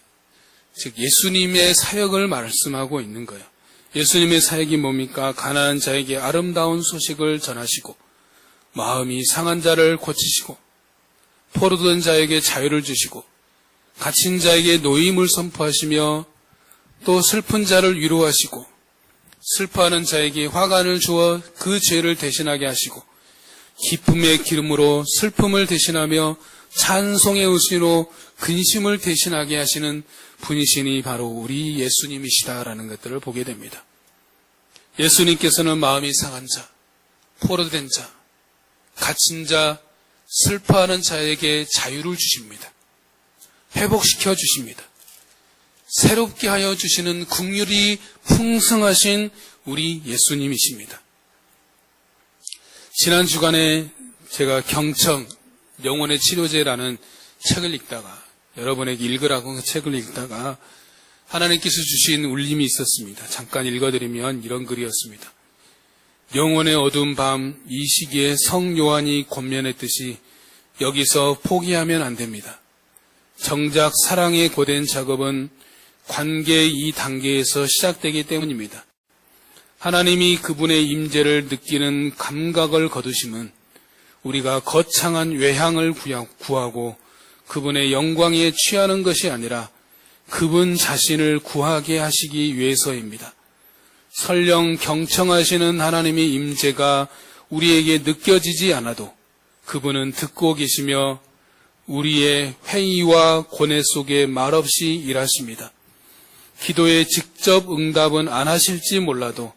즉 예수님의 사역을 말씀하고 있는 거예요. 예수님의 사역이 뭡니까? 가난한 자에게 아름다운 소식을 전하시고 마음이 상한 자를 고치시고 포로된 자에게 자유를 주시고 갇힌 자에게 노임을 선포하시며 또 슬픈 자를 위로하시고 슬퍼하는 자에게 화관을 주어 그 죄를 대신하게 하시고 기쁨의 기름으로 슬픔을 대신하며 찬송의 옷으로 근심을 대신하게 하시는 분이시니 바로 우리 예수님이시다라는 것들을 보게 됩니다. 예수님께서는 마음이 상한 자, 포로된 자, 갇힌 자, 슬퍼하는 자에게 자유를 주십니다. 회복시켜 주십니다. 새롭게 하여 주시는 긍휼이 풍성하신 우리 예수님이십니다. 지난 주간에 제가 경청, 영혼의 치료제라는 책을 읽다가 여러분에게 읽으라고 그 책을 읽다가 하나님께서 주신 울림이 있었습니다. 잠깐 읽어드리면 이런 글이었습니다. 영혼의 어두운 밤 이 시기에 성 요한이 권면했듯이 여기서 포기하면 안 됩니다. 정작 사랑의 고된 작업은 관계의 이 단계에서 시작되기 때문입니다. 하나님이 그분의 임재를 느끼는 감각을 거두심은 우리가 거창한 외향을 구하고 그분의 영광에 취하는 것이 아니라 그분 자신을 구하게 하시기 위해서입니다. 설령 경청하시는 하나님의 임재가 우리에게 느껴지지 않아도 그분은 듣고 계시며 우리의 회의와 고뇌 속에 말없이 일하십니다. 기도에 직접 응답은 안 하실지 몰라도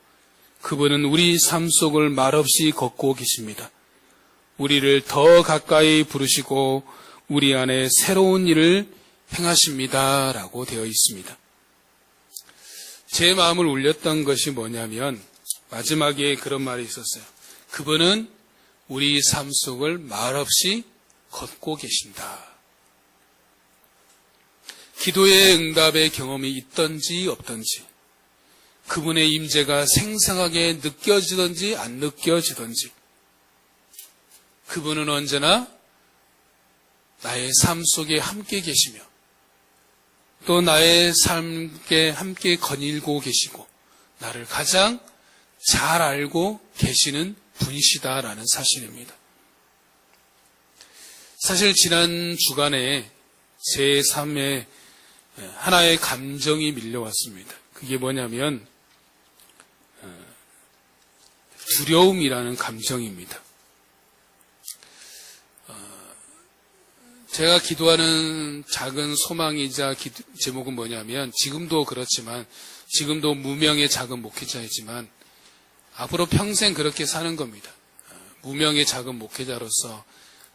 그분은 우리 삶 속을 말없이 걷고 계십니다. 우리를 더 가까이 부르시고 우리 안에 새로운 일을 행하십니다. 라고 되어 있습니다. 제 마음을 울렸던 것이 뭐냐면 마지막에 그런 말이 있었어요. 그분은 우리 삶 속을 말없이 걷고 계신다. 기도의 응답의 경험이 있던지 없던지 그분의 임재가 생생하게 느껴지든지 안 느껴지든지 그분은 언제나 나의 삶 속에 함께 계시며 또 나의 삶에 함께 거닐고 계시고 나를 가장 잘 알고 계시는 분이시다라는 사실입니다. 사실 지난 주간에 제 삶에 하나의 감정이 밀려왔습니다. 그게 뭐냐면 두려움이라는 감정입니다. 제가 기도하는 작은 소망이자 제목은 뭐냐면 지금도 그렇지만 지금도 무명의 작은 목회자이지만 앞으로 평생 그렇게 사는 겁니다. 무명의 작은 목회자로서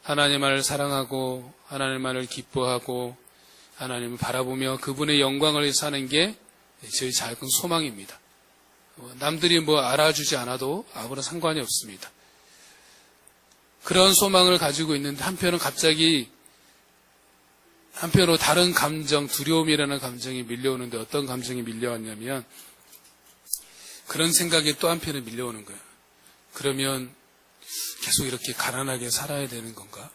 하나님을 사랑하고 하나님만을 기뻐하고 하나님을 바라보며 그분의 영광을 사는 게 저희 작은 소망입니다. 남들이 알아주지 않아도 아무런 상관이 없습니다. 그런 소망을 가지고 있는데 한편으로 다른 감정, 두려움이라는 감정이 밀려오는데 어떤 감정이 밀려왔냐면 그런 생각이 또 한편에 밀려오는 거예요. 그러면 계속 이렇게 가난하게 살아야 되는 건가?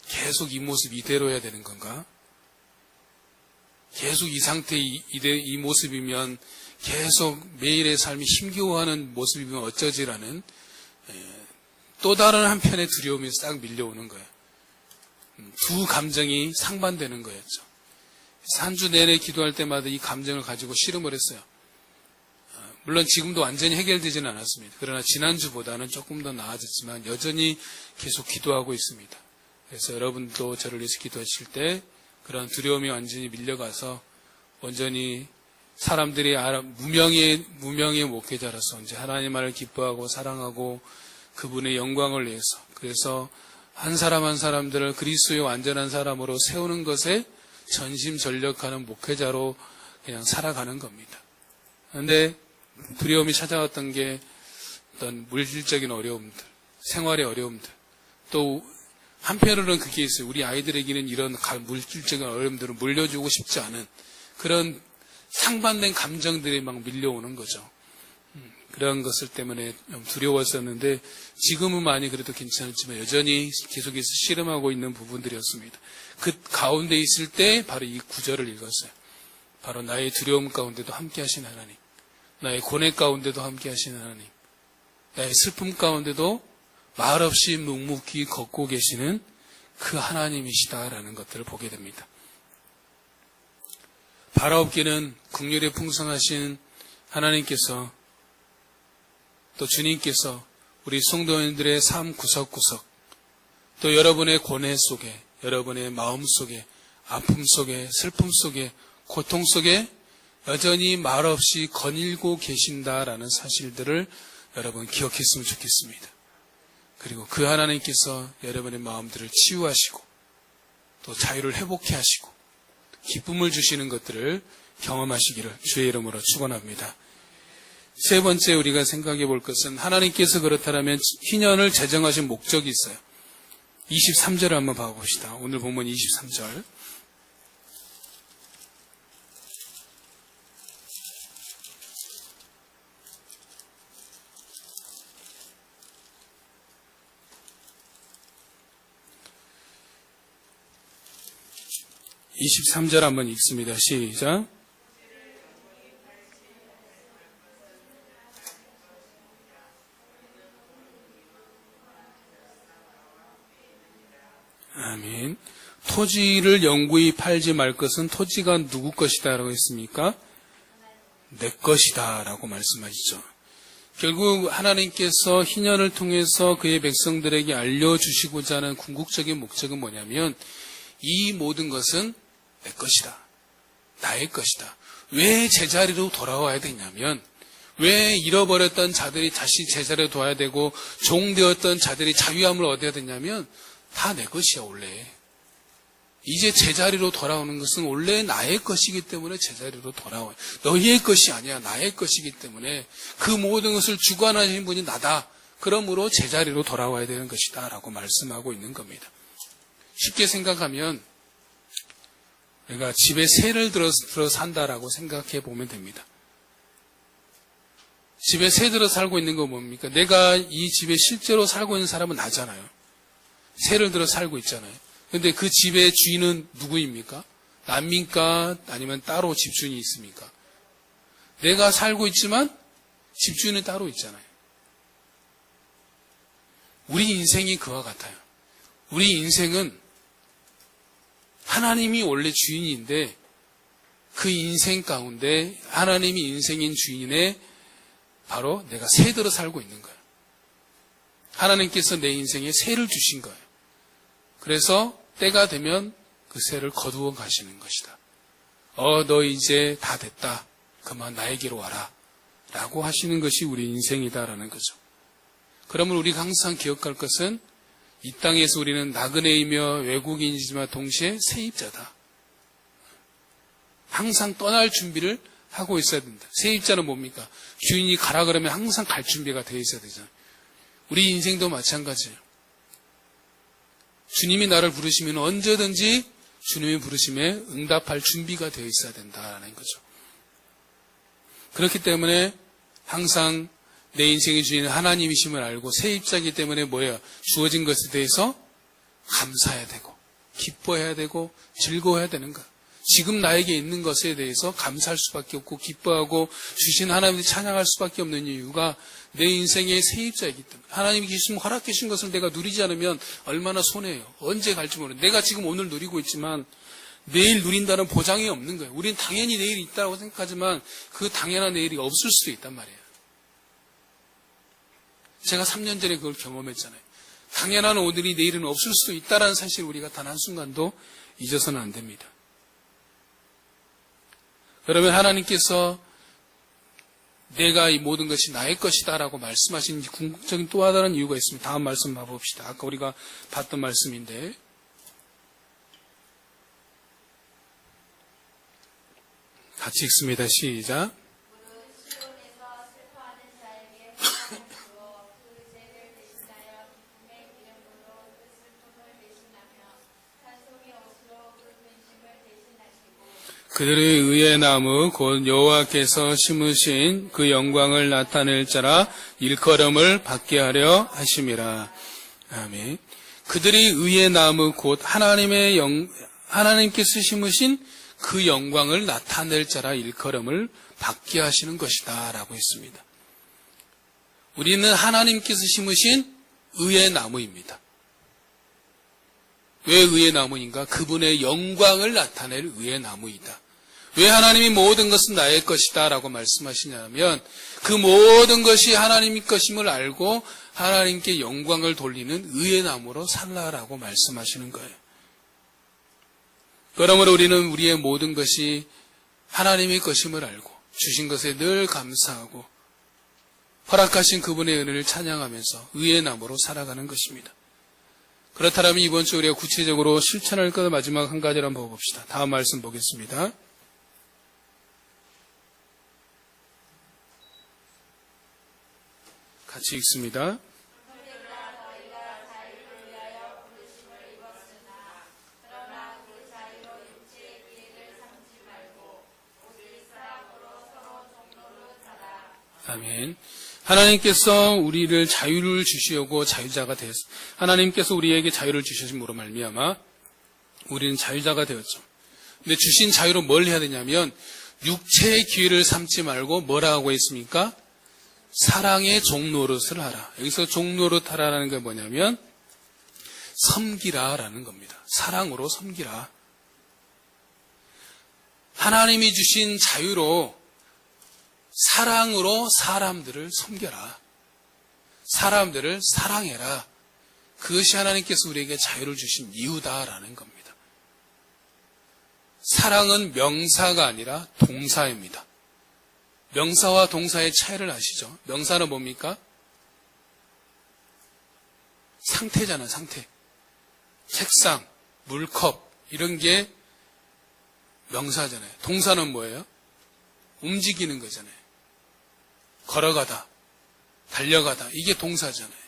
계속 이 모습 이대로 해야 되는 건가? 계속 이 상태, 이 모습이면 계속 매일의 삶이 힘겨워하는 모습이면 어쩌지라는 또 다른 한편의 두려움이 싹 밀려오는 거예요. 두 감정이 상반되는 거였죠. 한 주 내내 기도할 때마다 이 감정을 가지고 씨름을 했어요. 물론 지금도 완전히 해결되지는 않았습니다. 그러나 지난주보다는 조금 더 나아졌지만 여전히 계속 기도하고 있습니다. 그래서 여러분도 저를 위해서 기도하실 때 그런 두려움이 완전히 밀려가서 온전히 사람들이 무명의 목회자로서 이제 하나님을 기뻐하고 사랑하고 그분의 영광을 위해서, 그래서 한 사람 한 사람들을 그리스도의 완전한 사람으로 세우는 것에 전심전력하는 목회자로 그냥 살아가는 겁니다. 그런데 두려움이 찾아왔던 게 어떤 물질적인 어려움들, 생활의 어려움들, 또 한편으로는 그게 있어요. 우리 아이들에게는 이런 물질적인 어려움들을 물려주고 싶지 않은 그런 상반된 감정들이 막 밀려오는 거죠. 그런 것을 때문에 좀 두려웠었는데 지금은 많이 그래도 괜찮았지만 여전히 계속해서 씨름하고 있는 부분들이었습니다. 그 가운데 있을 때 바로 이 구절을 읽었어요. 바로 나의 두려움 가운데도 함께 하신 하나님, 나의 고뇌 가운데도 함께 하신 하나님, 나의 슬픔 가운데도 말없이 묵묵히 걷고 계시는 그 하나님이시다라는 것들을 보게 됩니다. 바라옵기는 긍휼에 풍성하신 하나님께서, 또 주님께서 우리 성도인들의 삶 구석구석, 또 여러분의 고뇌 속에, 여러분의 마음 속에, 아픔 속에, 슬픔 속에, 고통 속에 여전히 말없이 거닐고 계신다라는 사실들을 여러분 기억했으면 좋겠습니다. 그리고 그 하나님께서 여러분의 마음들을 치유하시고 또 자유를 회복케 하시고 기쁨을 주시는 것들을 경험하시기를 주의 이름으로 축원합니다. 세 번째 우리가 생각해 볼 것은 하나님께서 그렇다면 희년을 제정하신 목적이 있어요. 23절을 한번 봐봅시다. 오늘 본문 23절. (23절) 한번 읽습니다. 시작. 아멘. 토지를 영구히 팔지 말 것은 토지가 누구 것이다 라고 했습니까? 내 것이다 라고 말씀하시죠. 결국 하나님께서 희년을 통해서 그의 백성들에게 알려주시고자 하는 궁극적인 목적은 뭐냐면 이 모든 것은 내 것이다. 나의 것이다. 왜 제자리로 돌아와야 되냐면, 왜 잃어버렸던 자들이 다시 제자리로 돌아야 되고 종되었던 자들이 자유함을 얻어야 되냐면 다 내 것이야 원래. 이제 제자리로 돌아오는 것은 원래 나의 것이기 때문에 제자리로 돌아와요. 너희의 것이 아니야. 나의 것이기 때문에 그 모든 것을 주관하신 분이 나다. 그러므로 제자리로 돌아와야 되는 것이다 라고 말씀하고 있는 겁니다. 쉽게 생각하면 우리가 집에 새를 들어 산다라고 생각해 보면 됩니다. 집에 새 들어 살고 있는 건 뭡니까? 내가 이 집에 실제로 살고 있는 사람은 나잖아요. 새를 들어 살고 있잖아요. 그런데 그 집의 주인은 누구입니까? 나입니까? 아니면 따로 집주인이 있습니까? 내가 살고 있지만 집주인은 따로 있잖아요. 우리 인생이 그와 같아요. 우리 인생은 하나님이 원래 주인인데 그 인생 가운데 하나님이 인생인 주인에 바로 내가 새들어 살고 있는 거예요. 하나님께서 내 인생에 새를 주신 거예요. 그래서 때가 되면 그 새를 거두어 가시는 것이다. 너 이제 다 됐다. 그만 나에게로 와라. 라고 하시는 것이 우리 인생이다라는 거죠. 그러면 우리가 항상 기억할 것은 이 땅에서 우리는 나그네이며 외국인이지만 동시에 세입자다. 항상 떠날 준비를 하고 있어야 된다. 세입자는 뭡니까? 주인이 가라 그러면 항상 갈 준비가 되어 있어야 되잖아요. 우리 인생도 마찬가지예요. 주님이 나를 부르시면 언제든지 주님의 부르심에 응답할 준비가 되어 있어야 된다는 거죠. 그렇기 때문에 항상 내 인생의 주인은 하나님이심을 알고 세입자이기 때문에 뭐예요? 주어진 것에 대해서 감사해야 되고 기뻐해야 되고 즐거워해야 되는 거예요. 지금 나에게 있는 것에 대해서 감사할 수밖에 없고 기뻐하고 주신 하나님을 찬양할 수밖에 없는 이유가 내 인생의 세입자이기 때문에 하나님이 주신 허락해 주신 것을 내가 누리지 않으면 얼마나 손해예요. 언제 갈지 모르는. 내가 지금 오늘 누리고 있지만 내일 누린다는 보장이 없는 거예요. 우리는 당연히 내일이 있다고 생각하지만 그 당연한 내일이 없을 수도 있단 말이에요. 제가 3년 전에 그걸 경험했잖아요. 당연한 오늘이 내일은 없을 수도 있다는 사실을 우리가 단 한순간도 잊어서는 안 됩니다. 그러면 하나님께서 내가 이 모든 것이 나의 것이다 라고 말씀하신 궁극적인 또 다른 이유가 있습니다. 다음 말씀 봐봅시다. 아까 우리가 봤던 말씀인데 같이 읽습니다. 시작. 그들의 의의 나무 곧 여호와께서 심으신 그 영광을 나타낼 자라 일컬음을 받게 하려 하심이라. 아멘. 그들의 의의 나무 곧 하나님께서 심으신 그 영광을 나타낼 자라 일컬음을 받게 하시는 것이다 라고 했습니다. 우리는 하나님께서 심으신 의의 나무입니다. 왜 의의 나무인가? 그분의 영광을 나타낼 의의 나무이다. 왜 하나님이 모든 것은 나의 것이다 라고 말씀하시냐면 그 모든 것이 하나님의 것임을 알고 하나님께 영광을 돌리는 의의 나무로 살라라고 말씀하시는 거예요. 그러므로 우리는 우리의 모든 것이 하나님의 것임을 알고 주신 것에 늘 감사하고 허락하신 그분의 은혜를 찬양하면서 의의 나무로 살아가는 것입니다. 그렇다면 이번 주 우리가 구체적으로 실천할 것 마지막 한 가지를 한번 봅시다. 다음 말씀 보겠습니다. 같이 읽습니다. 아멘. 하나님께서 우리를 자유를 주시려고 자유자가 되었습니다. 하나님께서 우리에게 자유를 주셨음으로 말미암아 우리는 자유자가 되었죠. 근데 주신 자유로 뭘 해야 되냐면 육체의 기회를 삼지 말고 뭐라 하고 있습니까? 사랑의 종노릇을 하라. 여기서 종노릇하라는 게 뭐냐면 섬기라라는 겁니다. 사랑으로 섬기라. 하나님이 주신 자유로 사랑으로 사람들을 섬겨라. 사람들을 사랑해라. 그것이 하나님께서 우리에게 자유를 주신 이유다라는 겁니다. 사랑은 명사가 아니라 동사입니다. 명사와 동사의 차이를 아시죠? 명사는 뭡니까? 상태잖아요, 상태. 책상, 물컵 이런 게 명사잖아요. 동사는 뭐예요? 움직이는 거잖아요. 걸어가다, 달려가다 이게 동사잖아요.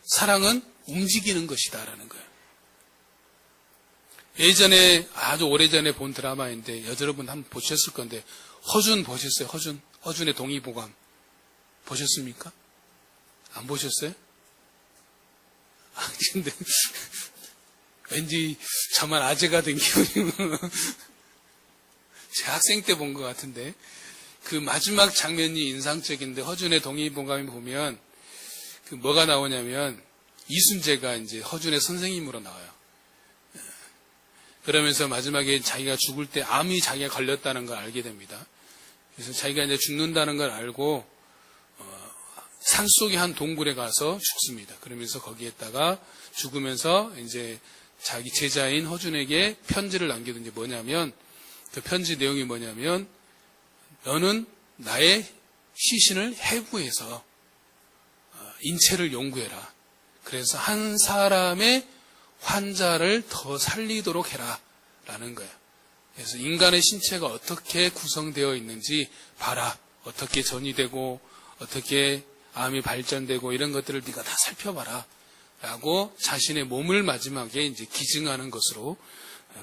사랑은 움직이는 것이다라는 거예요. 예전에 아주 오래전에 본 드라마인데 여러분 한번 보셨을 건데 허준 보셨어요? 허준의 동의보감 보셨습니까? 안 보셨어요? 근데 왠지 저만 아재가 된 기분이 제 학생 때 본 것 같은데 그 마지막 장면이 인상적인데 허준의 동의보감에 보면 그 뭐가 나오냐면 이순재가 이제 허준의 선생님으로 나와요. 그러면서 마지막에 자기가 죽을 때 암이 자기가 걸렸다는 걸 알게 됩니다. 그래서 자기가 이제 죽는다는 걸 알고 산속의 한 동굴에 가서 죽습니다. 그러면서 거기에다가 죽으면서 이제 자기 제자인 허준에게 편지를 남기던 게 뭐냐면 그 편지 내용이 뭐냐면 너는 나의 시신을 해부해서 인체를 연구해라. 그래서 한 사람의 환자를 더 살리도록 해라 라는 거예요. 그래서 인간의 신체가 어떻게 구성되어 있는지 봐라. 어떻게 전이되고 어떻게 암이 발전되고 이런 것들을 네가 다 살펴봐라 라고 자신의 몸을 마지막에 이제 기증하는 것으로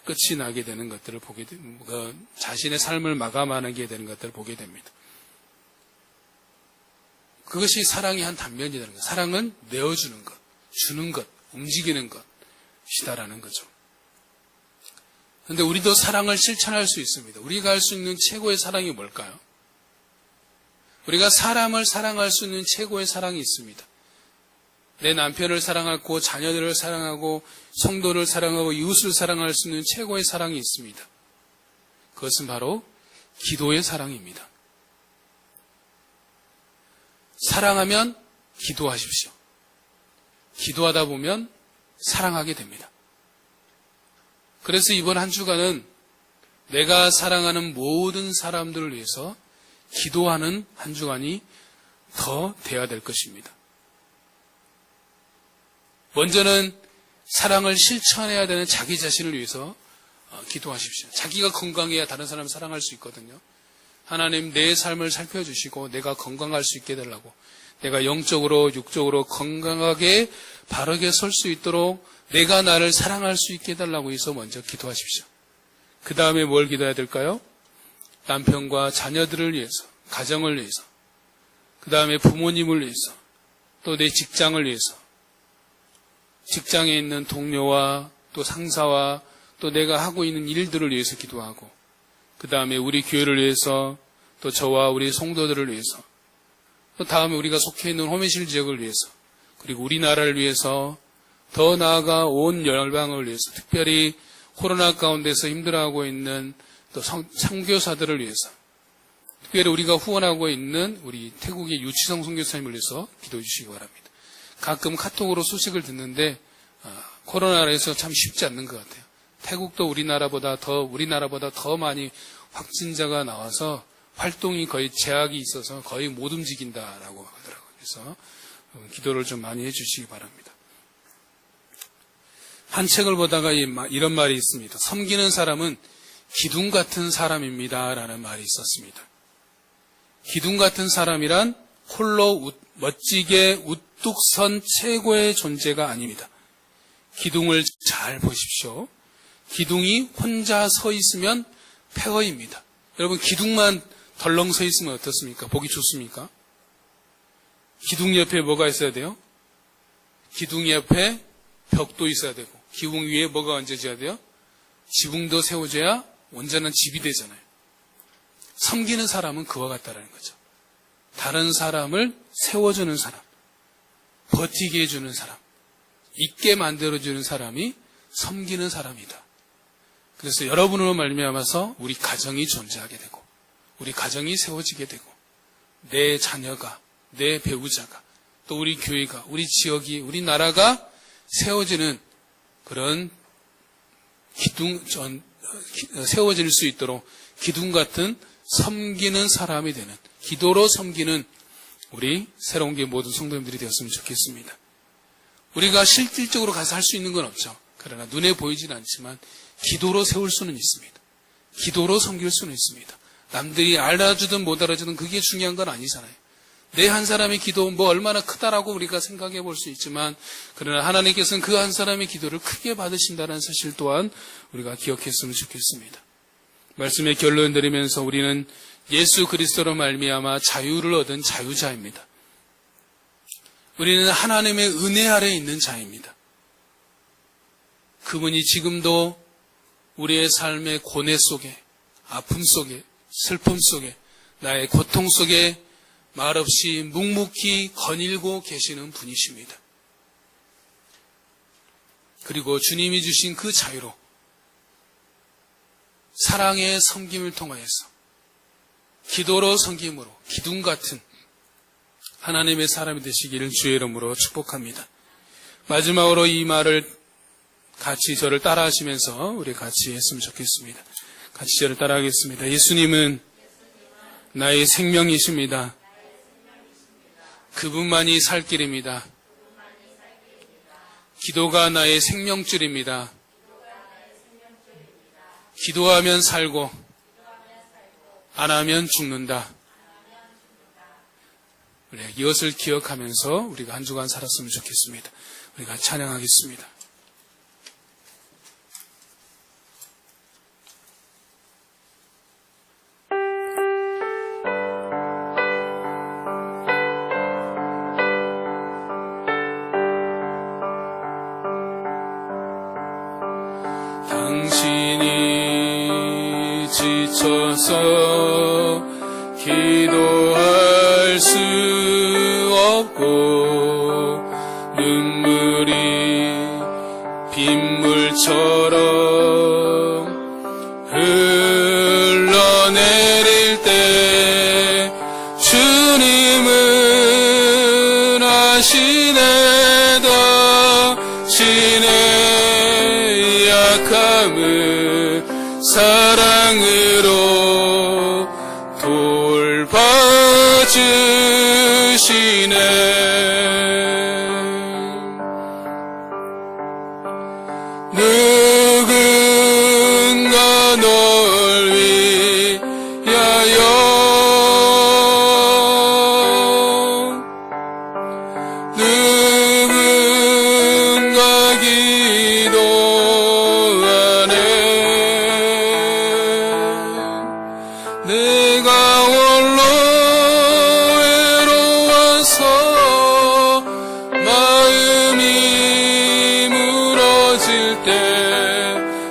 끝이 나게 되는 것들을 보게 됩니다. 자신의 삶을 마감하는 게 되는 것들을 보게 됩니다. 그것이 사랑의 한 단면이라는 거예요. 사랑은 내어주는 것, 주는 것, 움직이는 것이다라는 거죠. 그런데 우리도 사랑을 실천할 수 있습니다. 우리가 할 수 있는 최고의 사랑이 뭘까요? 우리가 사람을 사랑할 수 있는 최고의 사랑이 있습니다. 내 남편을 사랑하고 자녀들을 사랑하고 성도를 사랑하고 이웃을 사랑할 수 있는 최고의 사랑이 있습니다. 그것은 바로 기도의 사랑입니다. 사랑하면 기도하십시오. 기도하다 보면 사랑하게 됩니다. 그래서 이번 한 주간은 내가 사랑하는 모든 사람들을 위해서 기도하는 한 주간이 더 돼야 될 것입니다. 먼저는 사랑을 실천해야 되는 자기 자신을 위해서 기도하십시오. 자기가 건강해야 다른 사람을 사랑할 수 있거든요. 하나님 내 삶을 살펴주시고 내가 건강할 수 있게 해달라고, 내가 영적으로 육적으로 건강하게 바르게 설 수 있도록 내가 나를 사랑할 수 있게 해달라고 해서 먼저 기도하십시오. 그 다음에 뭘 기도해야 될까요? 남편과 자녀들을 위해서, 가정을 위해서, 그 다음에 부모님을 위해서, 또 내 직장을 위해서, 직장에 있는 동료와 또 상사와 또 내가 하고 있는 일들을 위해서 기도하고, 그 다음에 우리 교회를 위해서, 또 저와 우리 성도들을 위해서, 또 다음에 우리가 속해 있는 호메실 지역을 위해서, 그리고 우리나라를 위해서, 더 나아가 온 열방을 위해서, 특별히 코로나 가운데서 힘들어하고 있는 또 선교사들을 위해서, 특별히 우리가 후원하고 있는 우리 태국의 유치성 선교사님을 위해서 기도해 주시기 바랍니다. 가끔 카톡으로 소식을 듣는데 코로나에서 참 쉽지 않는 것 같아요. 태국도 우리나라보다 더 많이 확진자가 나와서 활동이 거의 제약이 있어서 거의 못 움직인다라고 하더라고요. 그래서 기도를 좀 많이 해주시기 바랍니다. 한 책을 보다가 이런 말이 있습니다. 섬기는 사람은 기둥 같은 사람입니다 라는 말이 있었습니다. 기둥 같은 사람이란 홀로 멋지게 우뚝 선 최고의 존재가 아닙니다. 기둥을 잘 보십시오. 기둥이 혼자 서 있으면 폐허입니다. 여러분, 기둥만 덜렁 서 있으면 어떻습니까? 보기 좋습니까? 기둥 옆에 뭐가 있어야 돼요? 기둥 옆에 벽도 있어야 되고, 기둥 위에 뭐가 얹어져야 돼요? 지붕도 세워져야 온전한 집이 되잖아요. 섬기는 사람은 그와 같다라는 거죠. 다른 사람을 세워주는 사람, 버티게 해주는 사람, 있게 만들어주는 사람이 섬기는 사람이다. 그래서 여러분으로 말미암아서 우리 가정이 존재하게 되고, 우리 가정이 세워지게 되고, 내 자녀가, 내 배우자가, 또 우리 교회가, 우리 지역이, 우리 나라가 세워지는 그런 세워질 수 있도록 기둥 같은 섬기는 사람이 되는, 기도로 섬기는 우리 새로운 게 모든 성도님들이 되었으면 좋겠습니다. 우리가 실질적으로 가서 할 수 있는 건 없죠. 그러나 눈에 보이지는 않지만 기도로 세울 수는 있습니다. 기도로 섬길 수는 있습니다. 남들이 알아주든 못 알아주든 그게 중요한 건 아니잖아요. 내 한 사람의 기도 얼마나 크다라고 우리가 생각해 볼 수 있지만, 그러나 하나님께서는 그 한 사람의 기도를 크게 받으신다는 사실 또한 우리가 기억했으면 좋겠습니다. 말씀의 결론 드리면서 우리는 예수 그리스도로 말미암아 자유를 얻은 자유자입니다. 우리는 하나님의 은혜 아래 있는 자입니다. 그분이 지금도 우리의 삶의 고뇌 속에, 아픔 속에, 슬픔 속에, 나의 고통 속에 말없이 묵묵히 거닐고 계시는 분이십니다. 그리고 주님이 주신 그 자유로 사랑의 섬김을 통하여서 기도로 섬김으로 기둥 같은 하나님의 사람이 되시기를 주의 이름으로 축복합니다. 마지막으로 이 말을 같이 저를 따라하시면서 우리 같이 했으면 좋겠습니다. 같이 저를 따라하겠습니다. 예수님은 나의 생명이십니다. 그분만이 살 길입니다. 기도가 나의 생명줄입니다. 기도하면 살고 안 하면 죽는다. 우리가 이것을 기억하면서 우리가 한 주간 살았으면 좋겠습니다. 우리가 찬양하겠습니다. 당신이 없어서 기도할 수 없고 눈물이 빗물처럼 흘러내릴 때 주님은 아시네다. 신의 약함을 사랑으로 돌봐주시네. 누군가 널 위하여 누군가 기도하네. 내가 홀로 외로워서 마음이 무너질 때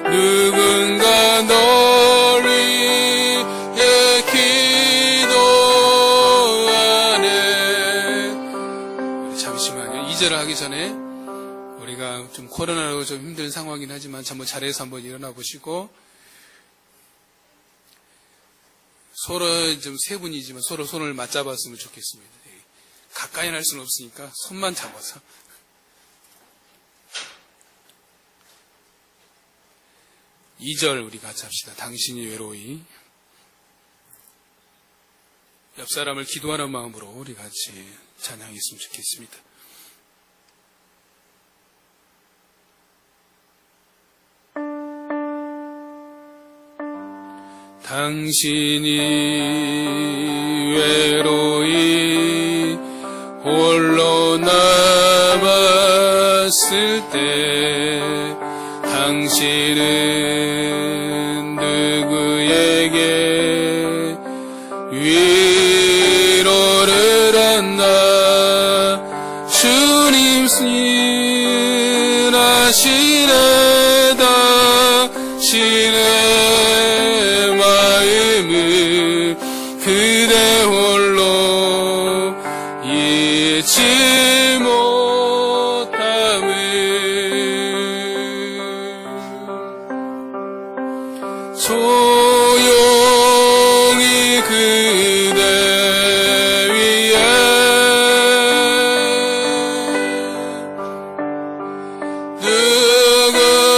누군가 널 위해 기도하네. 잠시만요. 2절 하기 전에 우리가 좀 코로나로 좀 힘든 상황이긴 하지만 한번 자리에서 한번 일어나 보시고 서로 좀 세 분이지만 서로 손을 맞잡았으면 좋겠습니다. 가까이 날 수는 없으니까 손만 잡아서. 이 절 우리 같이 합시다. 당신이 외로이. 옆 사람을 기도하는 마음으로 우리 같이 찬양했으면 좋겠습니다. 당신이 외로이 홀로 남았을 때 당신은 누구에게 위로를 한다. 주님 아시네다. 신의 마음을 그대 홀로 잊지 못함을 조용히 그대 위에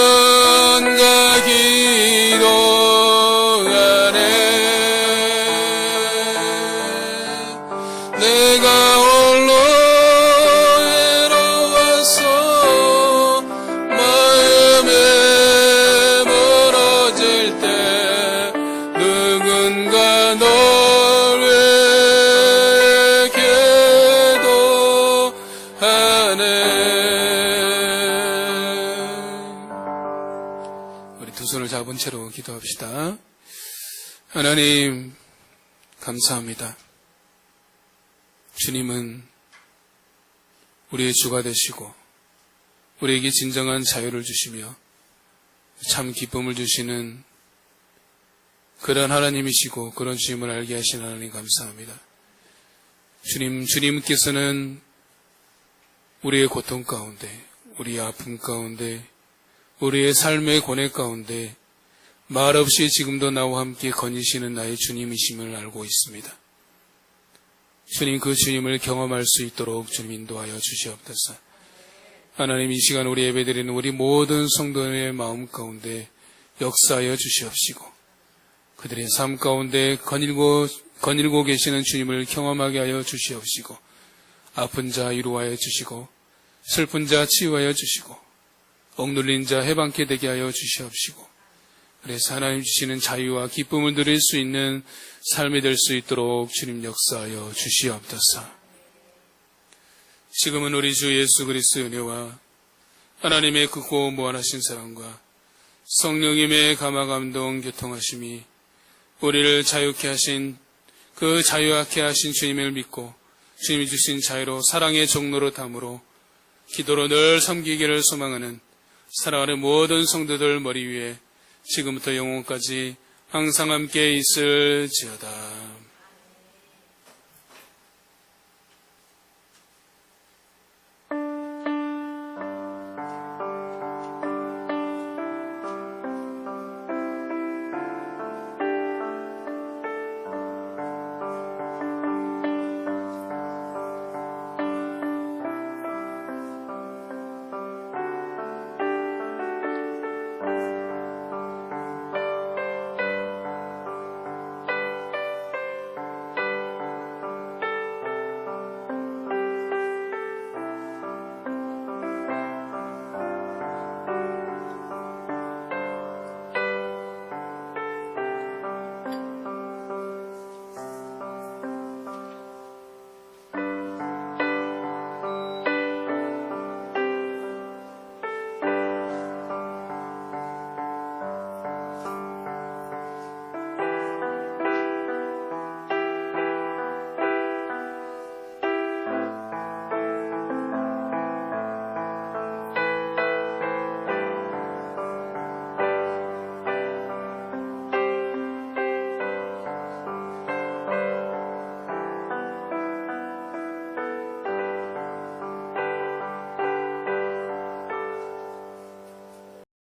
누군가 기도하네. 내가 홀로 외로워서 마음에 멀어질 때 누군가 널 위해 기도하네. 우리 두 손을 잡은 채로 기도합시다. 하나님 감사합니다. 주님은 우리의 주가 되시고 우리에게 진정한 자유를 주시며 참 기쁨을 주시는 그런 하나님이시고 그런 주님을 알게 하신 하나님 감사합니다. 주님께서는 우리의 고통 가운데, 우리의 아픔 가운데, 우리의 삶의 고뇌 가운데 말없이 지금도 나와 함께 거니시는 나의 주님이심을 알고 있습니다. 주님, 그 주님을 경험할 수 있도록 주님 인도하여 주시옵소서. 하나님, 이 시간 우리 예배드리는 우리 모든 성도의 마음 가운데 역사하여 주시옵시고 그들의 삶 가운데 거닐고 계시는 주님을 경험하게 하여 주시옵시고 아픈 자 위로하여 주시고 슬픈 자 치유하여 주시고 억눌린 자 해방케 되게 하여 주시옵시고 그래서 하나님 주시는 자유와 기쁨을 누릴 수 있는 삶이 될 수 있도록 주님 역사하여 주시옵소서. 지금은 우리 주 예수 그리스도의 은혜와 하나님의 크고 무한하신 사랑과 성령님의 감화감동 교통하심이 우리를 자유케 하신 그 자유하게 하신 주님을 믿고 주님이 주신 자유로 사랑의 종로로 담으로 기도로 늘 섬기기를 소망하는 사랑하는 모든 성도들 머리 위에 지금부터 영원까지 항상 함께 있을지어다.